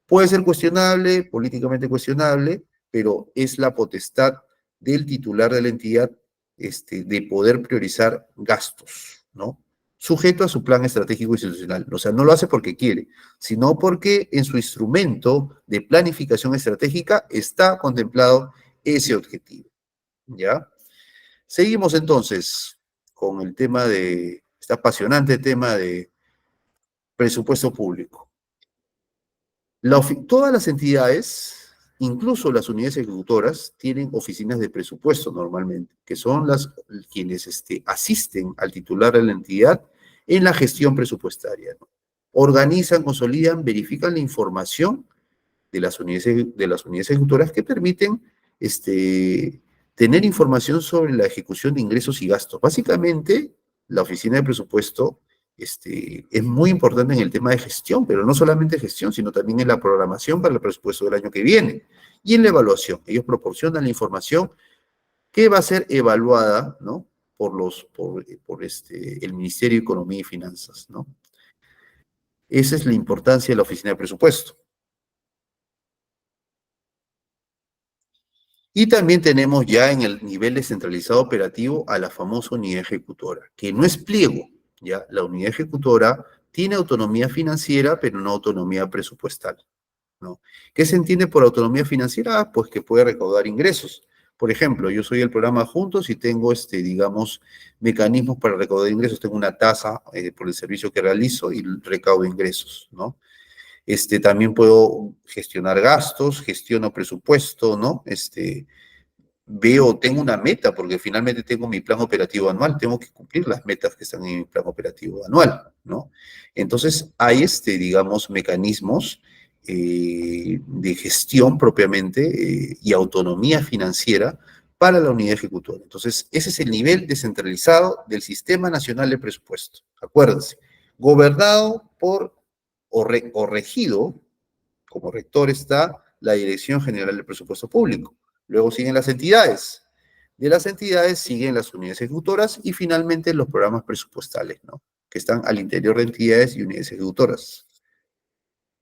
Puede ser cuestionable, políticamente cuestionable, pero es la potestad del titular de la entidad de poder priorizar gastos, ¿no? Sujeto a su plan estratégico institucional. O sea, no lo hace porque quiere, sino porque en su instrumento de planificación estratégica está contemplado ese objetivo, ¿ya? Seguimos entonces con el tema este apasionante tema de presupuesto público. Todas las entidades, incluso las unidades ejecutoras, tienen oficinas de presupuesto normalmente, que son quienes asisten al titular de la entidad en la gestión presupuestaria, ¿no? Organizan, consolidan, verifican la información de las unidades ejecutoras que permiten tener información sobre la ejecución de ingresos y gastos. Básicamente, la oficina de presupuesto es muy importante en el tema de gestión, pero no solamente gestión, sino también en la programación para el presupuesto del año que viene y en la evaluación. Ellos proporcionan la información que va a ser evaluada, ¿no? por el Ministerio de Economía y Finanzas, ¿no? Esa es la importancia de la oficina de presupuesto. Y también tenemos ya en el nivel descentralizado operativo a la famosa unidad ejecutora, que no es pliego, ¿ya? La unidad ejecutora tiene autonomía financiera, pero no autonomía presupuestal, ¿no? ¿Qué se entiende por autonomía financiera? Pues que puede recaudar ingresos. Por ejemplo, yo soy el programa Juntos y tengo, digamos, mecanismos para recaudar ingresos. Tengo una tasa por el servicio que realizo y recaudo ingresos, ¿no? También puedo gestionar gastos, gestiono presupuesto, ¿no? Tengo una meta, porque finalmente tengo mi plan operativo anual, tengo que cumplir las metas que están en mi plan operativo anual, ¿no? Entonces, hay, digamos, mecanismos de gestión propiamente y autonomía financiera para la unidad ejecutora. Entonces, ese es el nivel descentralizado del Sistema Nacional de Presupuesto. Acuérdense, gobernado o regido, como rector está la Dirección General del Presupuesto Público. Luego siguen las entidades. De las entidades siguen las unidades ejecutoras y finalmente los programas presupuestales, ¿no? Que están al interior de entidades y unidades ejecutoras.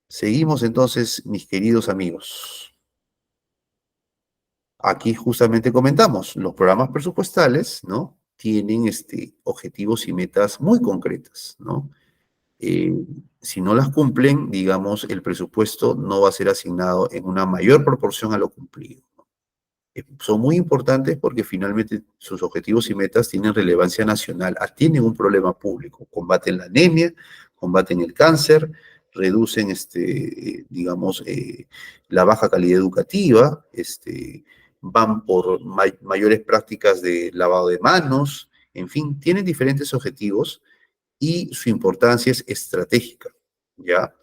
Seguimos entonces, mis queridos amigos. Aquí justamente comentamos los programas presupuestales, ¿no? tienen objetivos y metas muy concretas, ¿no? Eh, si no las cumplen, digamos, el presupuesto no va a ser asignado en una mayor proporción a lo cumplido. Son muy importantes porque finalmente sus objetivos y metas tienen relevancia nacional, atienden un problema público, combaten la anemia, combaten el cáncer, reducen, digamos, la baja calidad educativa, van por mayores prácticas de lavado de manos, en fin, tienen diferentes objetivos y su importancia es estratégica, ¿ya?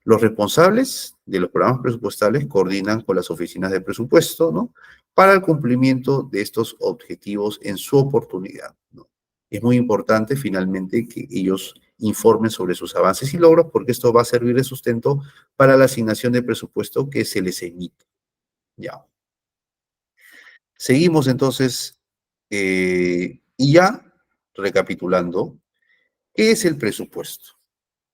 Los responsables de los programas presupuestales coordinan con las oficinas de presupuesto, ¿no? Para el cumplimiento de estos objetivos en su oportunidad, ¿no? Es muy importante finalmente que ellos informen sobre sus avances y logros porque esto va a servir de sustento para la asignación de presupuesto que se les emite, ¿ya? Seguimos entonces, y ya recapitulando, ¿qué es el presupuesto?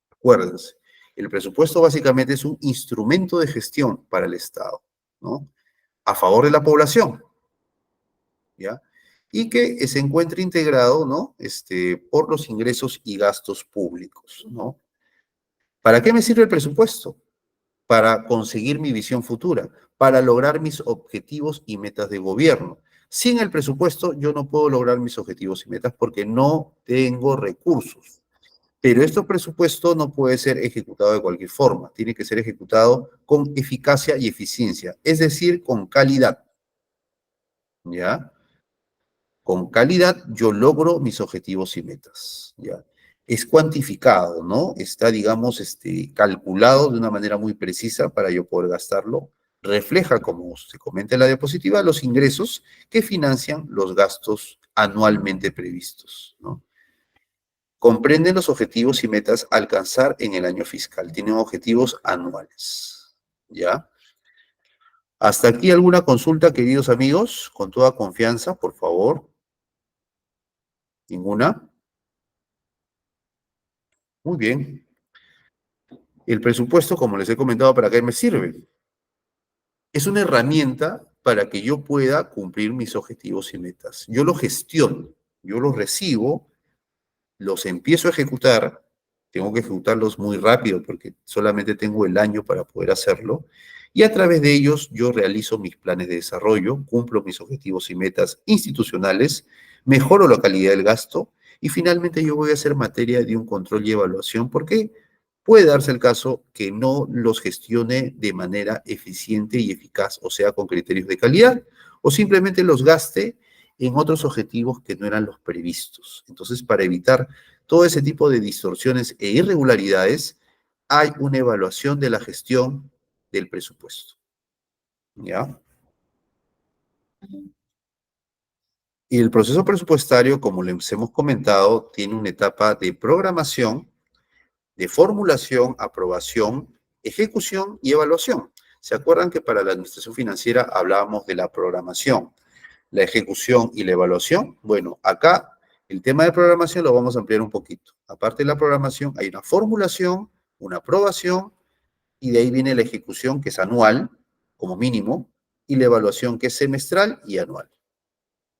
Acuérdense, el presupuesto básicamente es un instrumento de gestión para el Estado, ¿no? A favor de la población, ¿ya? Y que se encuentra integrado, ¿no? Por los ingresos y gastos públicos, ¿no? ¿Para qué me sirve el presupuesto? Para conseguir mi visión futura, para lograr mis objetivos y metas de gobierno. Sin el presupuesto yo no puedo lograr mis objetivos y metas porque no tengo recursos. Pero este presupuesto no puede ser ejecutado de cualquier forma, tiene que ser ejecutado con eficacia y eficiencia, es decir, con calidad, ¿ya? Con calidad yo logro mis objetivos y metas, ¿ya? Es cuantificado, ¿no? Está, digamos, calculado de una manera muy precisa para yo poder gastarlo. Refleja, como se comenta en la diapositiva, los ingresos que financian los gastos anualmente previstos, ¿no? Comprenden los objetivos y metas a alcanzar en el año fiscal. Tienen objetivos anuales. ¿Ya? Hasta aquí alguna consulta, queridos amigos, con toda confianza, por favor. ¿Ninguna? Muy bien. El presupuesto, como les he comentado, ¿para qué me sirve? Es una herramienta para que yo pueda cumplir mis objetivos y metas. Yo lo gestiono, yo lo recibo, los empiezo a ejecutar, tengo que ejecutarlos muy rápido porque solamente tengo el año para poder hacerlo, y a través de ellos yo realizo mis planes de desarrollo, cumplo mis objetivos y metas institucionales, mejoro la calidad del gasto y finalmente yo voy a hacer materia de un control y evaluación porque puede darse el caso que no los gestione de manera eficiente y eficaz, o sea, con criterios de calidad, o simplemente los gaste en otros objetivos que no eran los previstos. Entonces, para evitar todo ese tipo de distorsiones e irregularidades, hay una evaluación de la gestión del presupuesto. ¿Ya? Y el proceso presupuestario, como les hemos comentado, tiene una etapa de programación, de formulación, aprobación, ejecución y evaluación. ¿Se acuerdan que para la administración financiera hablábamos de la programación, la ejecución y la evaluación? Bueno, acá el tema de programación lo vamos a ampliar un poquito. Aparte de la programación, hay una formulación, una aprobación, y de ahí viene la ejecución, que es anual, como mínimo, y la evaluación, que es semestral y anual.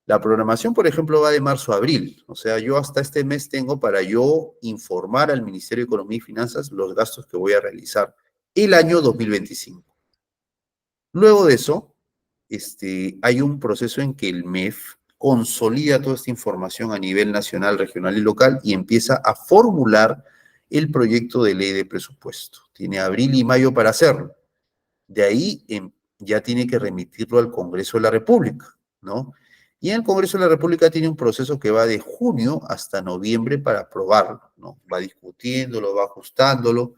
La programación, por ejemplo, va de marzo a abril. O sea, yo hasta este mes tengo para yo informar al Ministerio de Economía y Finanzas los gastos que voy a realizar el año 2025. Luego de eso, hay un proceso en que el MEF consolida toda esta información a nivel nacional, regional y local y empieza a formular el proyecto de ley de presupuesto. Tiene abril y mayo para hacerlo. De ahí ya tiene que remitirlo al Congreso de la República, ¿no? Y en el Congreso de la República tiene un proceso que va de junio hasta noviembre para aprobarlo, ¿no? Va discutiéndolo, va ajustándolo,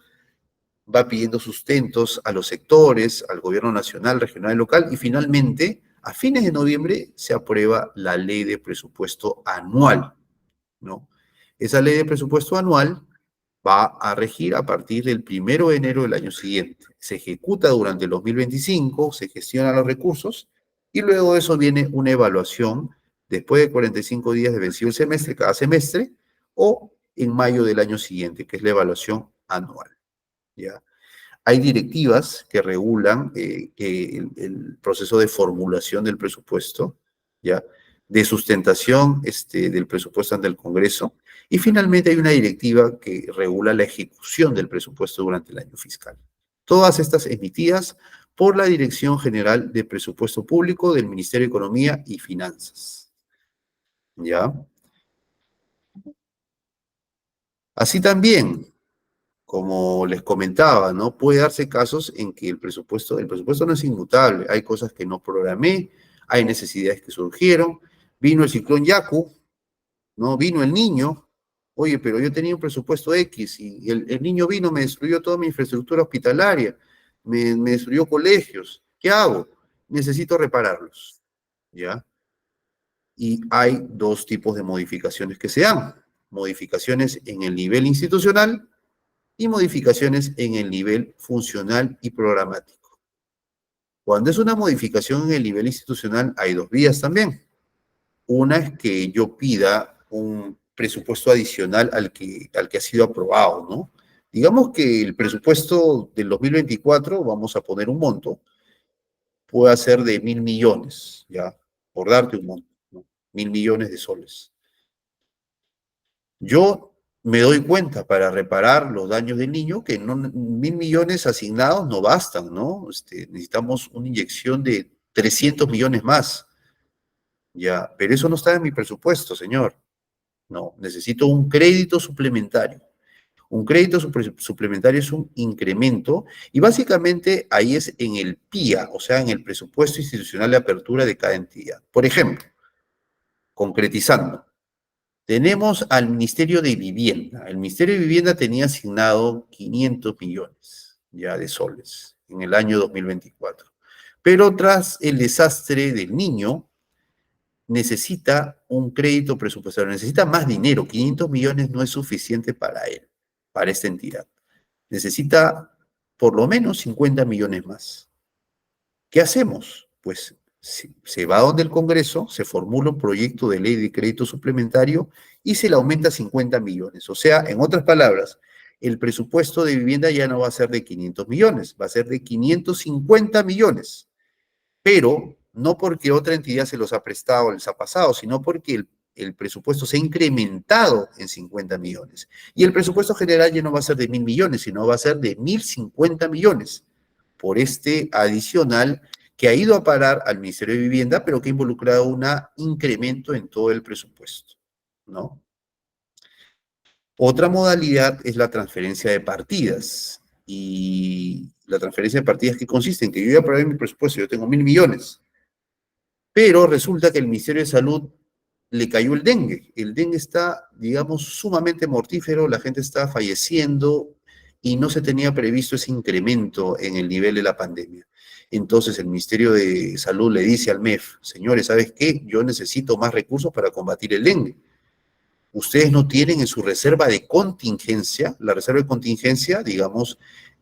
va pidiendo sustentos a los sectores, al gobierno nacional, regional y local, y finalmente, a fines de noviembre, se aprueba la ley de presupuesto anual, ¿no? Esa ley de presupuesto anual va a regir a partir del 1 de enero del año siguiente. Se ejecuta durante el 2025, se gestionan los recursos y luego de eso viene una evaluación después de 45 días de vencido el semestre, cada semestre, o en mayo del año siguiente, que es la evaluación anual. ¿Ya? Hay directivas que regulan que el proceso de formulación del presupuesto, ¿ya? de sustentación del presupuesto ante el Congreso. Y finalmente hay una directiva que regula la ejecución del presupuesto durante el año fiscal. Todas estas emitidas por la Dirección General de Presupuesto Público del Ministerio de Economía y Finanzas. ¿Ya? Así también, como les comentaba, ¿no? Puede darse casos en que el presupuesto no es inmutable. Hay cosas que no programé, hay necesidades que surgieron. Vino el ciclón Yaku, ¿no? Vino el niño. Oye, pero yo tenía un presupuesto X y el niño vino, me destruyó toda mi infraestructura hospitalaria, me destruyó colegios. ¿Qué hago? Necesito repararlos, ¿ya? Y hay dos tipos de modificaciones que se dan. Modificaciones en el nivel institucional y modificaciones en el nivel funcional y programático. Cuando es una modificación en el nivel institucional, hay dos vías también. Una es que yo pida un presupuesto adicional al que ha sido aprobado, ¿no? Digamos que el presupuesto del 2024, vamos a poner un monto, puede ser de 1.000 millones, ¿ya? Por darte un monto, ¿no? 1.000 millones de soles. Yo me doy cuenta para reparar los daños del niño que 1.000 millones asignados no bastan, ¿no? Necesitamos una inyección de 300 millones más, ya, pero eso no está en mi presupuesto, señor. No, necesito un crédito suplementario. Un crédito suplementario es un incremento y básicamente ahí es en el PIA, o sea, en el presupuesto institucional de apertura de cada entidad. Por ejemplo, concretizando, tenemos al Ministerio de Vivienda. El Ministerio de Vivienda tenía asignado 500 millones ya de soles en el año 2024. Pero tras el desastre del niño, necesita un crédito presupuestario, necesita más dinero. 500 millones no es suficiente para él, para esta entidad. Necesita por lo menos 50 millones más. ¿Qué hacemos? Pues se va donde el Congreso, se formula un proyecto de ley de crédito suplementario y se le aumenta 50 millones. O sea, en otras palabras, el presupuesto de vivienda ya no va a ser de 500 millones, va a ser de 550 millones. Pero no porque otra entidad se los ha prestado o les ha pasado, sino porque el presupuesto se ha incrementado en 50 millones. Y el presupuesto general ya no va a ser de 1.000 millones, sino va a ser de 1.050 millones por este adicional que ha ido a parar al Ministerio de Vivienda, pero que ha involucrado un incremento en todo el presupuesto, ¿no? Otra modalidad es la transferencia de partidas. Y la transferencia de partidas, ¿qué consiste? En que yo ya aprobé mi presupuesto, yo tengo 1.000 millones, pero resulta que el Ministerio de Salud le cayó el dengue. El dengue está, digamos, sumamente mortífero, la gente está falleciendo y no se tenía previsto ese incremento en el nivel de la pandemia. Entonces el Ministerio de Salud le dice al MEF, señores, ¿sabes qué? Yo necesito más recursos para combatir el dengue. Ustedes no tienen en su reserva de contingencia, la reserva de contingencia, digamos,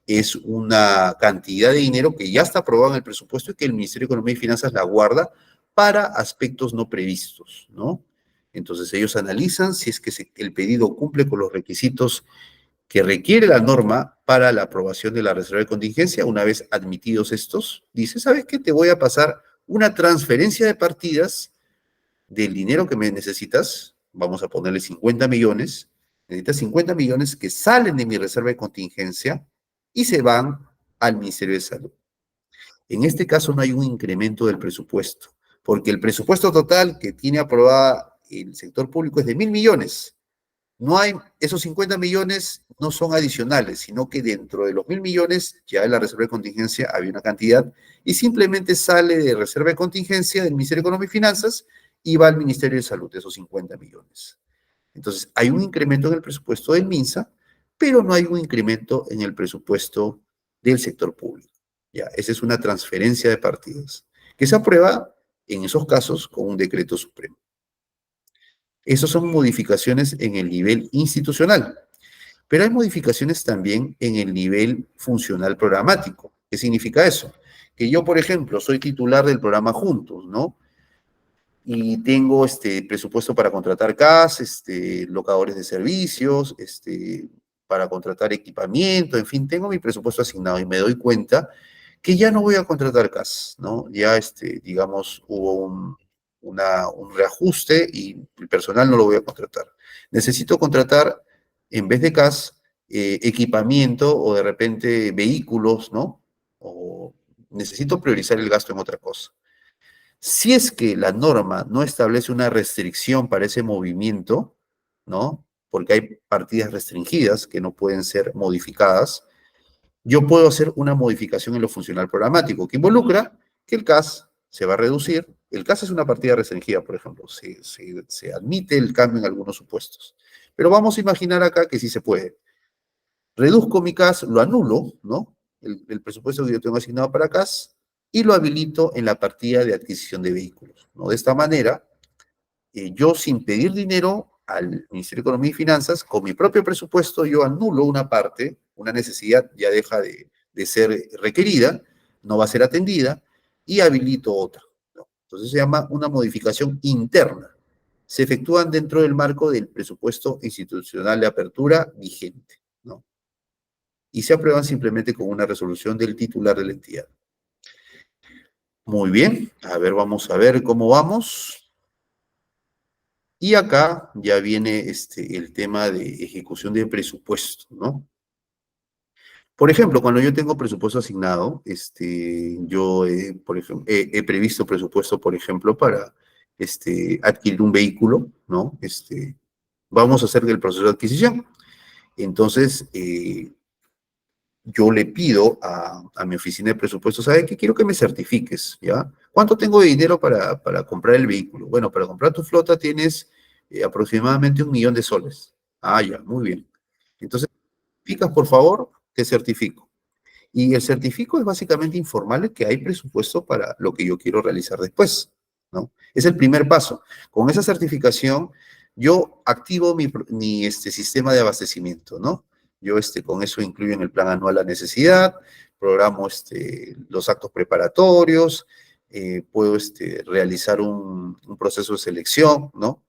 es una cantidad de dinero que ya está aprobada en el presupuesto y que el Ministerio de Economía y Finanzas la guarda para aspectos no previstos, ¿no? Entonces ellos analizan si es que el pedido cumple con los requisitos que requiere la norma para la aprobación de la reserva de contingencia. Una vez admitidos estos, dice, ¿sabes qué? Te voy a pasar una transferencia de partidas del dinero que me necesitas, vamos a ponerle 50 millones, necesitas 50 millones que salen de mi reserva de contingencia y se van al Ministerio de Salud. En este caso no hay un incremento del presupuesto, porque el presupuesto total que tiene aprobada el sector público es de 1.000 millones. No hay, esos 50 millones no son adicionales, sino que dentro de los 1.000 millones ya en la reserva de contingencia había una cantidad y simplemente sale de reserva de contingencia del Ministerio de Economía y Finanzas y va al Ministerio de Salud, de esos 50 millones. Entonces, hay un incremento en el presupuesto del MINSA, pero no hay un incremento en el presupuesto del sector público. Ya, esa es una transferencia de partidas que se aprueba en esos casos con un decreto supremo. Esas son modificaciones en el nivel institucional, pero hay modificaciones también en el nivel funcional programático. ¿Qué significa eso? Que yo, por ejemplo, soy titular del programa Juntos, ¿no? Y tengo presupuesto para contratar CAS, locadores de servicios, para contratar equipamiento, en fin, tengo mi presupuesto asignado y me doy cuenta que ya no voy a contratar CAS, ¿no? Ya, digamos, hubo un reajuste y el personal no lo voy a contratar. Necesito contratar, en vez de CAS, equipamiento o de repente vehículos, ¿no? O necesito priorizar el gasto en otra cosa. Si es que la norma no establece una restricción para ese movimiento, ¿no? Porque hay partidas restringidas que no pueden ser modificadas, yo puedo hacer una modificación en lo funcional programático que involucra que el CAS se va a reducir. El CAS es una partida restringida, por ejemplo. Se admite el cambio en algunos supuestos. Pero vamos a imaginar acá que sí se puede. Reduzco mi CAS, lo anulo, ¿no? El presupuesto que yo tengo asignado para CAS y lo habilito en la partida de adquisición de vehículos, ¿no? De esta manera, yo sin pedir dinero al Ministerio de Economía y Finanzas, con mi propio presupuesto, yo anulo una parte, una necesidad ya deja de ser requerida, no va a ser atendida, y habilito otra, ¿no? Entonces se llama una modificación interna. Se efectúan dentro del marco del presupuesto institucional de apertura vigente, ¿no? Y se aprueban simplemente con una resolución del titular de la entidad. Muy bien, a ver, vamos a ver cómo vamos. Y acá ya viene el tema de ejecución de presupuesto, ¿no? Por ejemplo, cuando yo tengo presupuesto asignado, yo, por ejemplo, he previsto presupuesto, por ejemplo, para adquirir un vehículo, ¿no? Vamos a hacer el proceso de adquisición. Entonces, yo le pido a mi oficina de presupuestos, ¿sabe qué? Quiero que me certifiques, ¿ya? ¿Cuánto tengo de dinero para comprar el vehículo? Bueno, para comprar tu flota tienes aproximadamente 1 millón de soles. Ah, ya, muy bien. Entonces, certificas, por favor, te certifico. Y el certifico es básicamente informarle que hay presupuesto para lo que yo quiero realizar después, ¿no? Es el primer paso. Con esa certificación, yo activo mi sistema de abastecimiento, ¿no? Yo con eso incluyo en el plan anual la necesidad, programo los actos preparatorios, puedo realizar un proceso de selección, ¿no?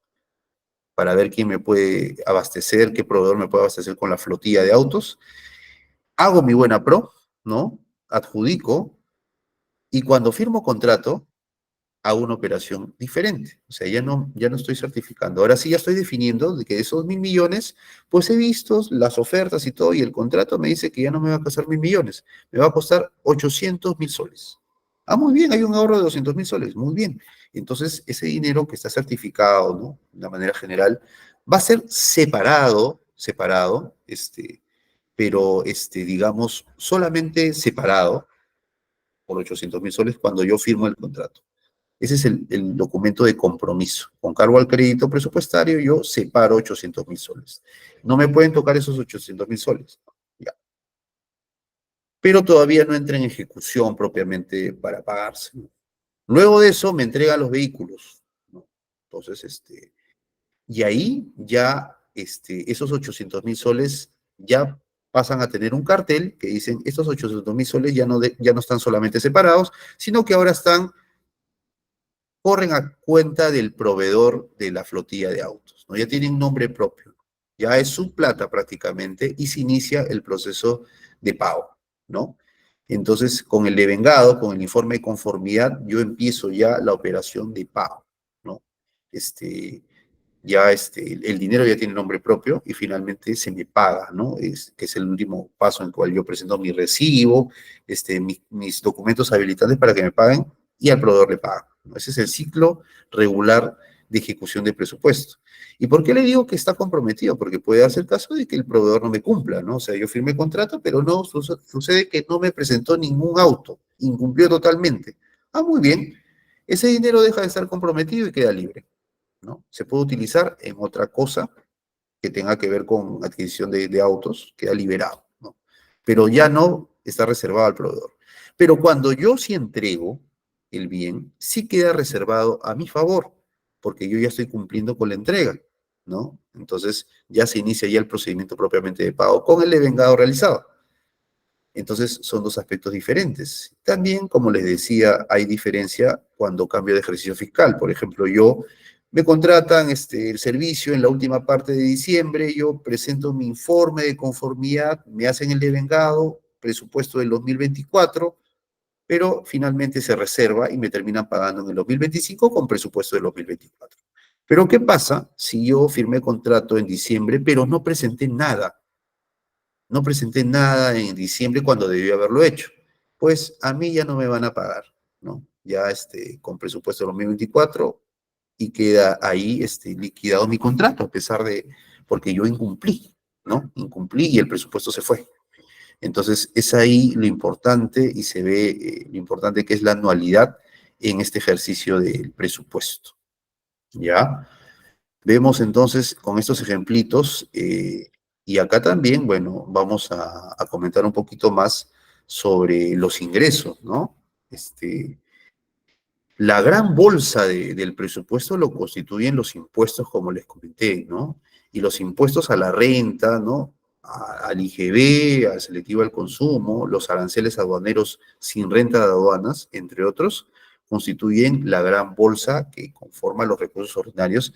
Para ver quién me puede abastecer, qué proveedor me puede abastecer con la flotilla de autos. Hago mi buena pro, ¿no? Adjudico y cuando firmo contrato, hago una operación diferente. O sea, ya no estoy certificando. Ahora sí ya estoy definiendo de que de esos 1.000 millones, pues he visto las ofertas y todo, y el contrato me dice que ya no me va a costar 1.000 millones, me va a costar 800.000 soles. Ah, muy bien, hay un ahorro de 200.000 soles, muy bien. Entonces, ese dinero que está certificado, ¿no? De una manera general, va a ser separado, pero, digamos, solamente separado por 800.000 soles cuando yo firmo el contrato. Ese es el documento de compromiso. Con cargo al crédito presupuestario, yo separo 800.000 soles. No me pueden tocar esos 800.000 soles. Ya. Pero todavía no entra en ejecución propiamente para pagarse. Luego de eso, me entregan los vehículos, ¿no? Entonces, y ahí ya esos 800.000 soles ya pasan a tener un cartel que dicen, estos 800.000 soles ya no están solamente separados, sino que ahora corren a cuenta del proveedor de la flotilla de autos, ¿no? Ya tienen nombre propio, ya es su plata prácticamente y se inicia el proceso de pago, ¿no? Entonces, con el devengado, con el informe de conformidad, yo empiezo ya la operación de pago, ¿no? Ya el dinero ya tiene nombre propio y finalmente se me paga, ¿no? Que es el último paso en el cual yo presento mi recibo, mis documentos habilitantes para que me paguen y al proveedor le paga, ¿no? Ese es el ciclo regular de ejecución de presupuesto. ¿Y por qué le digo que está comprometido? Porque puede darse el caso de que el proveedor no me cumpla, ¿no? O sea, yo firmé contrato, pero no sucede que no me presentó ningún auto, incumplió totalmente. Ah, muy bien. Ese dinero deja de estar comprometido y queda libre, ¿no? Se puede utilizar en otra cosa que tenga que ver con adquisición de autos, queda liberado, ¿no? Pero ya no está reservado al proveedor. Pero cuando yo sí entrego el bien, sí queda reservado a mi favor, porque yo ya estoy cumpliendo con la entrega, ¿no? Entonces ya se inicia ya el procedimiento propiamente de pago con el devengado realizado. Entonces, son dos aspectos diferentes. También, como les decía, hay diferencia cuando cambio de ejercicio fiscal. Por ejemplo, me contratan el servicio en la última parte de diciembre, yo presento mi informe de conformidad, me hacen el devengado, presupuesto del 2024, pero finalmente se reserva y me terminan pagando en el 2025 con presupuesto del 2024. Pero ¿qué pasa si yo firmé contrato en diciembre, pero no presenté nada? No presenté nada en diciembre cuando debí haberlo hecho. Pues a mí ya no me van a pagar, ¿no? Ya con presupuesto del 2024 y queda ahí liquidado mi contrato, a pesar de, porque yo incumplí, ¿no? Incumplí y el presupuesto se fue. Entonces, es ahí lo importante y se ve lo importante que es la anualidad en este ejercicio del presupuesto, ¿ya? Vemos entonces con estos ejemplitos, y acá también, bueno, vamos a comentar un poquito más sobre los ingresos, ¿no? La gran bolsa del presupuesto lo constituyen los impuestos, como les comenté, ¿no? Y los impuestos a la renta, ¿no? Al IGB, al selectivo al consumo, los aranceles aduaneros sin renta de aduanas, entre otros, constituyen la gran bolsa que conforma los recursos ordinarios,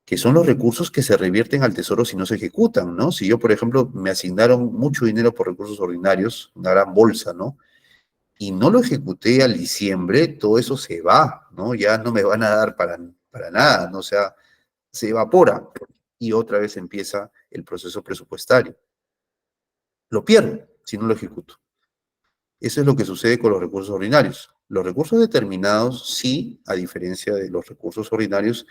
que son los recursos que se revierten al tesoro si no se ejecutan, ¿no? Si yo, por ejemplo, me asignaron mucho dinero por recursos ordinarios, una gran bolsa, ¿no? Y no lo ejecuté al diciembre, todo eso se va, ¿no? Ya no me van a dar para nada, ¿no? O sea, se evapora y otra vez empieza el proceso presupuestario. Lo pierdo si no lo ejecuto. Eso es lo que sucede con los recursos ordinarios. Los recursos determinados, sí, a diferencia de los recursos ordinarios,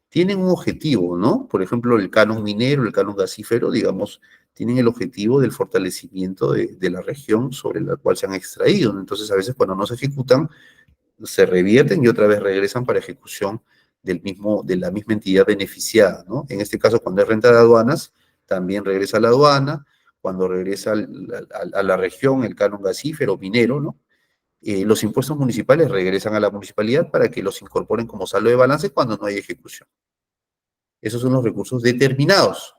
tienen un objetivo, ¿no? Por ejemplo, el canon minero, el canon gasífero, digamos, tienen el objetivo del fortalecimiento de la región sobre la cual se han extraído, ¿no? Entonces, a veces cuando no se ejecutan, se revierten y otra vez regresan para ejecución de la misma entidad beneficiada, ¿no? En este caso, cuando es renta de aduanas, también regresa a la aduana, cuando regresa a la región el canon gasífero minero, ¿no? Los impuestos municipales regresan a la municipalidad para que los incorporen como saldo de balance cuando no hay ejecución. Esos son los recursos determinados.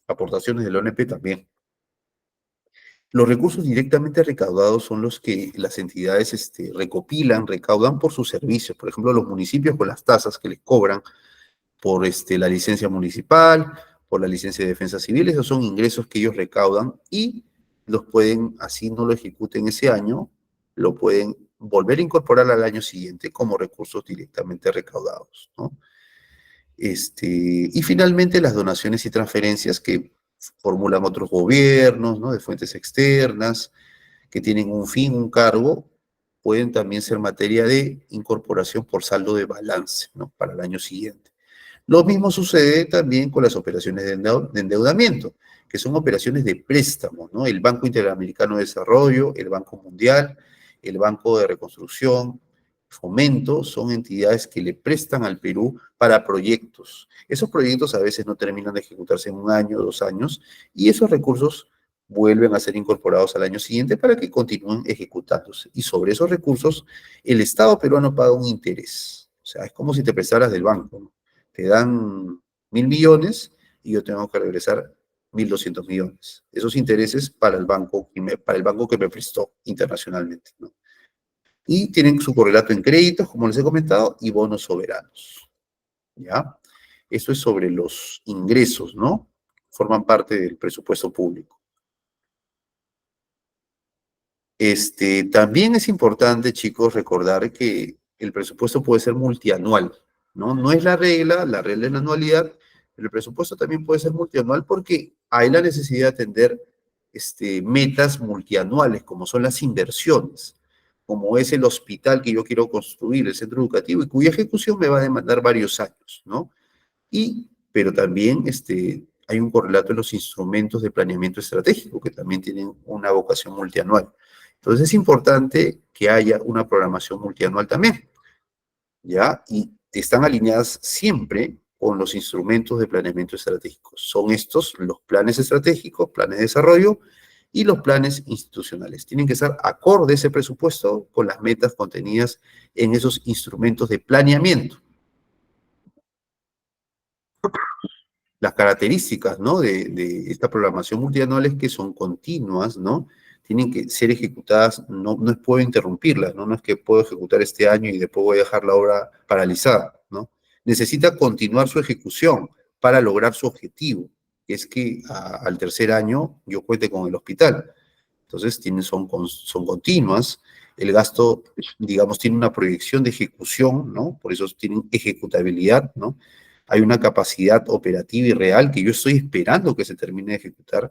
Aportaciones del ONP también. Los recursos directamente recaudados son los que las entidades recopilan, recaudan por sus servicios. Por ejemplo, los municipios con las tasas que les cobran por la licencia municipal, por la licencia de defensa civil, esos son ingresos que ellos recaudan y los pueden, así no lo ejecuten ese año, lo pueden volver a incorporar al año siguiente como recursos directamente recaudados, ¿no? Y finalmente las donaciones y transferencias que formulan otros gobiernos, ¿no? De fuentes externas, que tienen un fin, un cargo, pueden también ser materia de incorporación por saldo de balance, ¿no? Para el año siguiente. Lo mismo sucede también con las operaciones de endeudamiento, que son operaciones de préstamo, ¿no? El Banco Interamericano de Desarrollo, el Banco Mundial, el Banco de Reconstrucción, Fomento, son entidades que le prestan al Perú para proyectos. Esos proyectos a veces no terminan de ejecutarse en un año, 2 años, y esos recursos vuelven a ser incorporados al año siguiente para que continúen ejecutándose. Y sobre esos recursos, el Estado peruano paga un interés. O sea, es como si te prestaras del banco, ¿no? Te dan 1.000 millones y yo tengo que regresar 1.200 millones. Esos intereses para el banco, para el banco que me prestó internacionalmente, ¿no? Y tienen su correlato en créditos, como les he comentado, y bonos soberanos, ¿ya? Esto es sobre los ingresos, ¿no? Forman parte del presupuesto público. También es importante, chicos, recordar que el presupuesto puede ser multianual, ¿no? No es la regla es la anualidad, pero el presupuesto también puede ser multianual porque hay la necesidad de atender metas multianuales, como son las inversiones, como es el hospital que yo quiero construir, el centro educativo, y cuya ejecución me va a demandar varios años, ¿no? Pero también hay un correlato en los instrumentos de planeamiento estratégico, que también tienen una vocación multianual. Entonces es importante que haya una programación multianual también, ¿ya? Y están alineadas siempre con los instrumentos de planeamiento estratégico. Son estos los planes estratégicos, planes de desarrollo y los planes institucionales. Tienen que estar acorde ese presupuesto con las metas contenidas en esos instrumentos de planeamiento. Las características, ¿no? de esta programación multianual es que son continuas, ¿no? Tienen que ser ejecutadas, no puedo interrumpirlas, ¿no? No es que puedo ejecutar este año y después voy a dejar la obra paralizada, ¿no? Necesita continuar su ejecución para lograr su objetivo, que es que al tercer año yo cuente con el hospital. Entonces, son continuas. El gasto, digamos, tiene una proyección de ejecución, ¿no? Por eso tienen ejecutabilidad, ¿no? Hay una capacidad operativa y real que yo estoy esperando que se termine de ejecutar.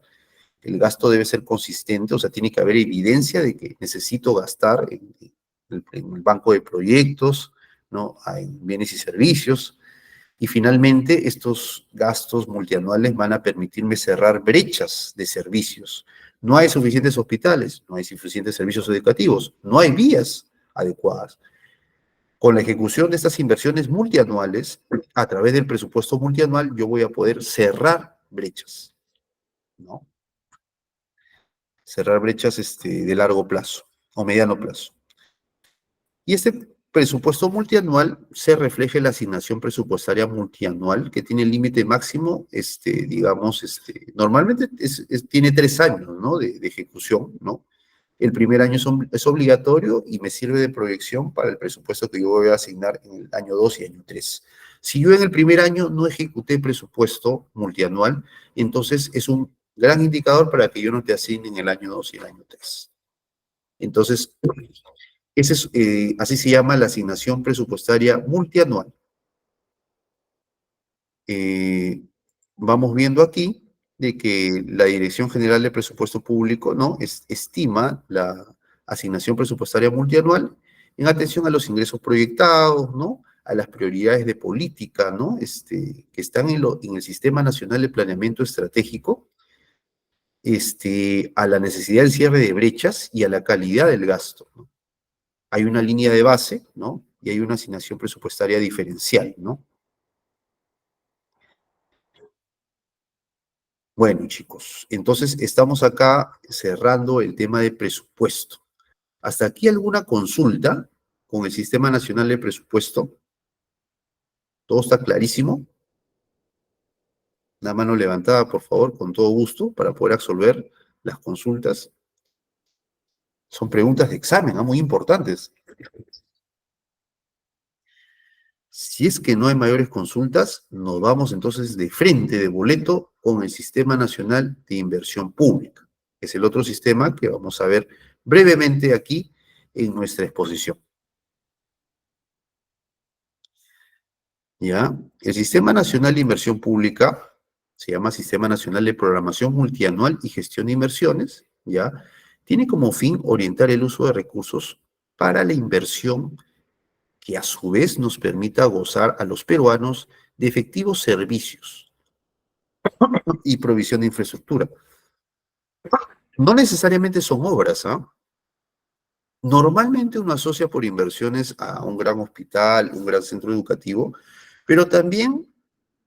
El gasto debe ser consistente, o sea, tiene que haber evidencia de que necesito gastar en el banco de proyectos, ¿no? En bienes y servicios. Y finalmente, estos gastos multianuales van a permitirme cerrar brechas de servicios. No hay suficientes hospitales, no hay suficientes servicios educativos, no hay vías adecuadas. Con la ejecución de estas inversiones multianuales, a través del presupuesto multianual, yo voy a poder cerrar brechas, ¿no? Cerrar brechas de largo plazo o mediano plazo. Y este presupuesto multianual se refleja en la asignación presupuestaria multianual, que tiene el límite máximo, digamos, normalmente tiene 3 años, ¿no? De ejecución, ¿no? El primer año es obligatorio y me sirve de proyección para el presupuesto que yo voy a asignar en el año 2 y año 3. Si yo en el primer año no ejecuté presupuesto multianual, entonces es un gran indicador para que yo no te asigne en el año 2 y el año 3. Entonces, así se llama la asignación presupuestaria multianual. Eh, Vamos viendo aquí de que la Dirección General de Presupuesto Público, ¿no? Estima la asignación presupuestaria multianual en atención a los ingresos proyectados, ¿no? A las prioridades de política, ¿no? Que están en el Sistema Nacional de Planeamiento Estratégico, a la necesidad del cierre de brechas y a la calidad del gasto, ¿no? Hay una línea de base, ¿no? Y hay una asignación presupuestaria diferencial, ¿no? Bueno, chicos, entonces estamos acá cerrando el tema de presupuesto. ¿Hasta aquí alguna consulta con el Sistema Nacional de Presupuesto? ¿Todo está clarísimo? La mano levantada, por favor, con todo gusto, para poder absolver las consultas. Son preguntas de examen, ¿no? Muy importantes. Si es que no hay mayores consultas, nos vamos entonces de frente, de boleto, con el Sistema Nacional de Inversión Pública. Es el otro sistema que vamos a ver brevemente aquí en nuestra exposición. ¿Ya? El Sistema Nacional de Inversión Pública se llama Sistema Nacional de Programación Multianual y Gestión de Inversiones, ¿ya? Tiene como fin orientar el uso de recursos para la inversión que a su vez nos permita gozar a los peruanos de efectivos servicios y provisión de infraestructura. No necesariamente son obras, ¿ah? Normalmente uno asocia por inversiones a un gran hospital, un gran centro educativo, pero también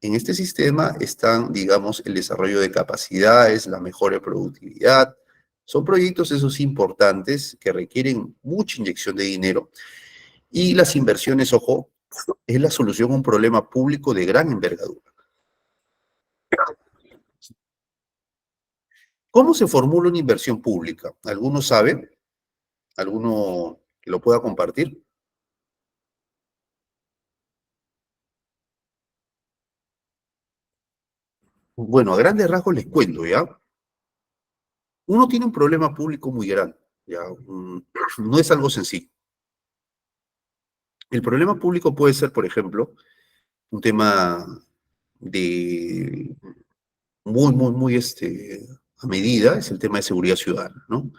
en este sistema están, digamos, el desarrollo de capacidades, la mejora de productividad. Son proyectos esos importantes que requieren mucha inyección de dinero. Y las inversiones, ojo, es la solución a un problema público de gran envergadura. ¿Cómo se formula una inversión pública? ¿Alguno sabe? ¿Alguno que lo pueda compartir? Bueno, a grandes rasgos les cuento, ¿ya? Uno tiene un problema público muy grande, ¿ya? No es algo sencillo. El problema público puede ser, por ejemplo, un tema de muy a medida, es el tema de seguridad ciudadana, ¿no?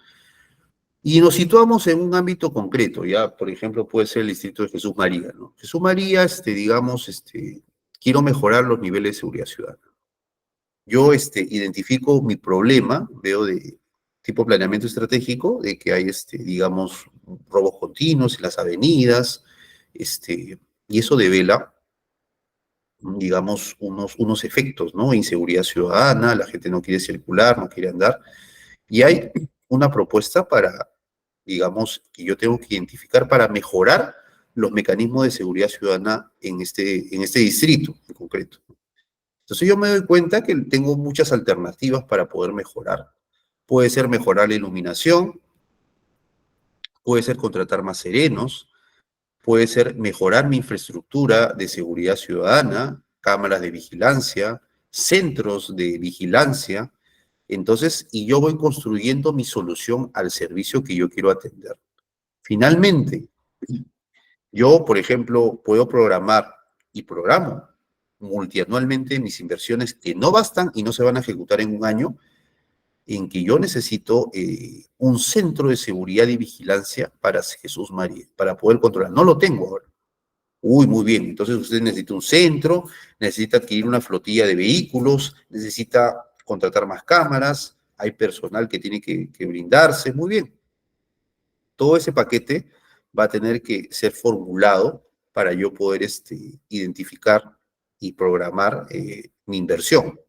Y nos situamos en un ámbito concreto, ya, por ejemplo, puede ser el distrito de Jesús María, ¿no? Jesús María, digamos, quiero mejorar los niveles de seguridad ciudadana. Yo, identifico mi problema, veo de tipo planeamiento estratégico, de que hay, digamos, robos continuos en las avenidas, y eso devela, digamos, unos efectos, ¿no? Inseguridad ciudadana, la gente no quiere circular, no quiere andar, y hay una propuesta para, digamos, que yo tengo que identificar para mejorar los mecanismos de seguridad ciudadana en este distrito en concreto. Entonces yo me doy cuenta que tengo muchas alternativas para poder mejorar. Puede ser mejorar la iluminación, puede ser contratar más serenos, puede ser mejorar mi infraestructura de seguridad ciudadana, cámaras de vigilancia, centros de vigilancia, Entonces, y yo voy construyendo mi solución al servicio que yo quiero atender. Finalmente, yo, por ejemplo, puedo programar y programo multianualmente mis inversiones que no bastan y no se van a ejecutar en un año, en que yo necesito un centro de seguridad y vigilancia para Jesús María, para poder controlar. No lo tengo ahora. Uy, muy bien. Entonces usted necesita un centro, necesita adquirir una flotilla de vehículos, necesita contratar más cámaras, hay personal que tiene que brindarse. Muy bien. Todo ese paquete va a tener que ser formulado para yo poder identificar y programar mi inversión.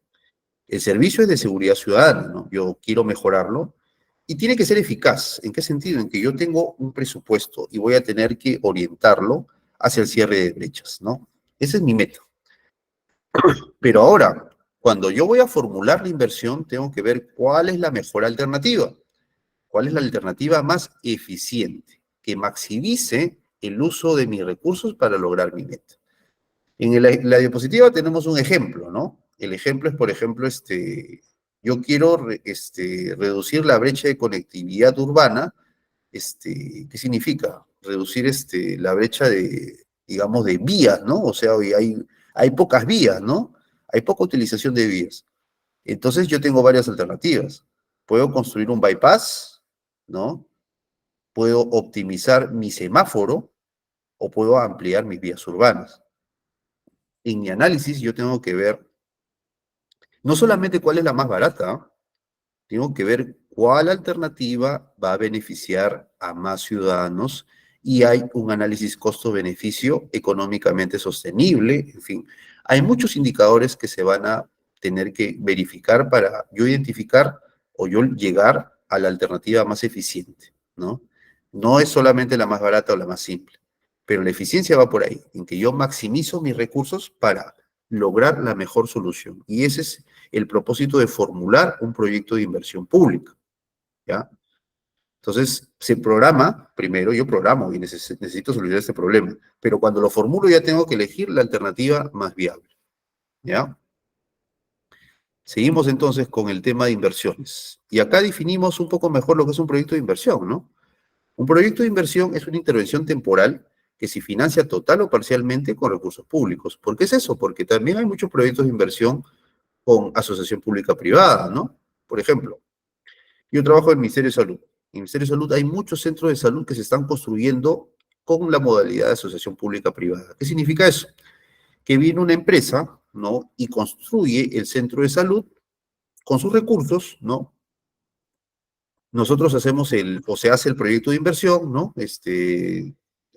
El servicio es de seguridad ciudadana, ¿no? Yo quiero mejorarlo y tiene que ser eficaz. ¿En qué sentido? En que yo tengo un presupuesto y voy a tener que orientarlo hacia el cierre de brechas, ¿no? Ese es mi meta. Pero ahora, cuando yo voy a formular la inversión, tengo que ver cuál es la mejor alternativa. ¿Cuál es la alternativa más eficiente que maximice el uso de mis recursos para lograr mi meta? En la diapositiva tenemos un ejemplo, ¿no? El ejemplo es, por ejemplo, yo quiero reducir la brecha de conectividad urbana. ¿Qué significa? Reducir la brecha de, digamos, de vías, ¿no? O sea, hoy hay pocas vías, ¿no? Hay poca utilización de vías. Entonces yo tengo varias alternativas. Puedo construir un bypass, ¿no? Puedo optimizar mi semáforo o puedo ampliar mis vías urbanas. En mi análisis yo tengo que ver no solamente cuál es la más barata, ¿ah? Tengo que ver cuál alternativa va a beneficiar a más ciudadanos y hay un análisis costo-beneficio económicamente sostenible, en fin. Hay muchos indicadores que se van a tener que verificar para yo identificar o yo llegar a la alternativa más eficiente, ¿no? No es solamente la más barata o la más simple, pero la eficiencia va por ahí, en que yo maximizo mis recursos para lograr la mejor solución. Y ese es el propósito de formular un proyecto de inversión pública, ¿ya? Entonces, se programa, primero yo programo y necesito solucionar este problema, pero cuando lo formulo ya tengo que elegir la alternativa más viable, ¿ya? Seguimos entonces con el tema de inversiones. Y acá definimos un poco mejor lo que es un proyecto de inversión, ¿no? Un proyecto de inversión es una intervención temporal que se financia total o parcialmente con recursos públicos. ¿Por qué es eso? Porque también hay muchos proyectos de inversión con asociación pública-privada, ¿no? Por ejemplo, yo trabajo en el Ministerio de Salud. En el Ministerio de Salud hay muchos centros de salud que se están construyendo con la modalidad de asociación pública-privada. ¿Qué significa eso? Que viene una empresa, ¿no? Y construye el centro de salud con sus recursos, ¿no? Nosotros hacemos o se hace el proyecto de inversión, ¿no?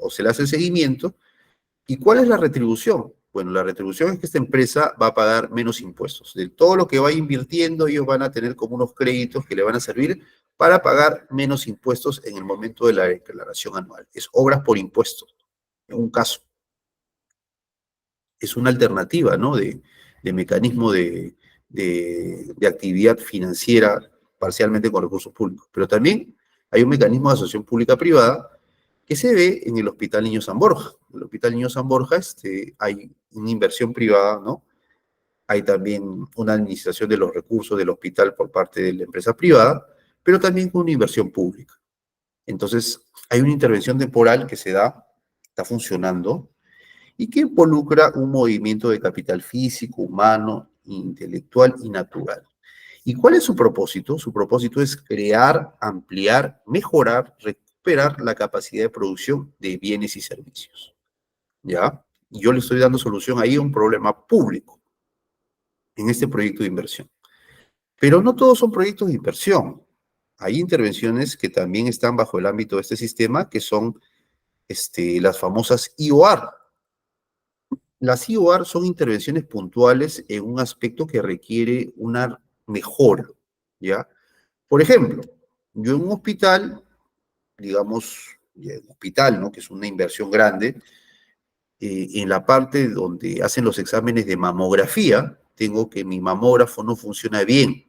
O se le hace el seguimiento. ¿Y cuál es la retribución? Bueno, la retribución es que esta empresa va a pagar menos impuestos. De todo lo que vaya invirtiendo, ellos van a tener como unos créditos que le van a servir para pagar menos impuestos en el momento de la declaración anual. Es obras por impuestos, en un caso. Es una alternativa, ¿no? De mecanismo de actividad financiera parcialmente con recursos públicos. Pero también hay un mecanismo de asociación pública-privada que se ve en el Hospital Niño San Borja. En el Hospital Niño San Borja hay una inversión privada, ¿no? Hay también una administración de los recursos del hospital por parte de la empresa privada, pero también una inversión pública. Entonces, hay una intervención temporal que se da, está funcionando, y que involucra un movimiento de capital físico, humano, intelectual y natural. ¿Y cuál es su propósito? Su propósito es crear, ampliar, mejorar, recuperar la capacidad de producción de bienes y servicios. ¿Ya? Y yo le estoy dando solución ahí a un problema público en este proyecto de inversión. Pero no todos son proyectos de inversión. Hay intervenciones que también están bajo el ámbito de este sistema, que son las famosas IOR. Las IOR son intervenciones puntuales en un aspecto que requiere una mejora, ¿ya? Por ejemplo, yo en un hospital, digamos, un hospital, ¿no? Que es una inversión grande, en la parte donde hacen los exámenes de mamografía, tengo que mi mamógrafo no funciona bien,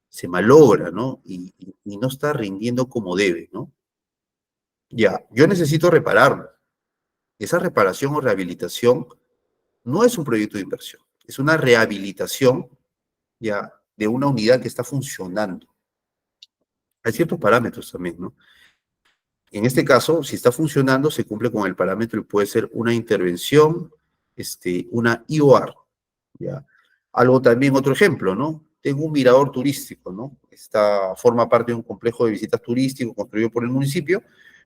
se malogra, ¿no? Y no está rindiendo como debe, ¿no? Ya, yo necesito repararlo. Esa reparación o rehabilitación no es un proyecto de inversión, es una rehabilitación ya de una unidad que está funcionando. Hay ciertos parámetros también, ¿no? En este caso, si está funcionando, se cumple con el parámetro y puede ser una intervención, una IOR, ¿ya? Algo también, otro ejemplo, ¿no? Tengo un mirador turístico, ¿no? Forma parte de un complejo de visitas turístico construido por el municipio,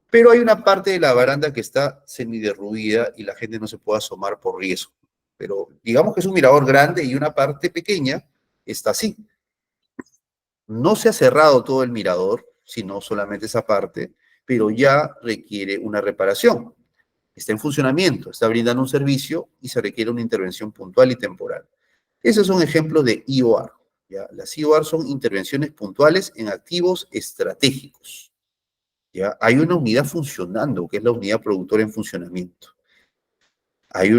pero hay una parte de la baranda que está semiderruida y la gente no se puede asomar por riesgo. Pero digamos que es un mirador grande y una parte pequeña está así. No se ha cerrado todo el mirador, sino solamente esa parte, pero ya requiere una reparación. Está en funcionamiento, está brindando un servicio y se requiere una intervención puntual y temporal. Esos son ejemplos de IOR. ¿Ya? Las IOR son intervenciones puntuales en activos estratégicos. ¿Ya? Hay una unidad funcionando, que es la unidad productora en funcionamiento. Hay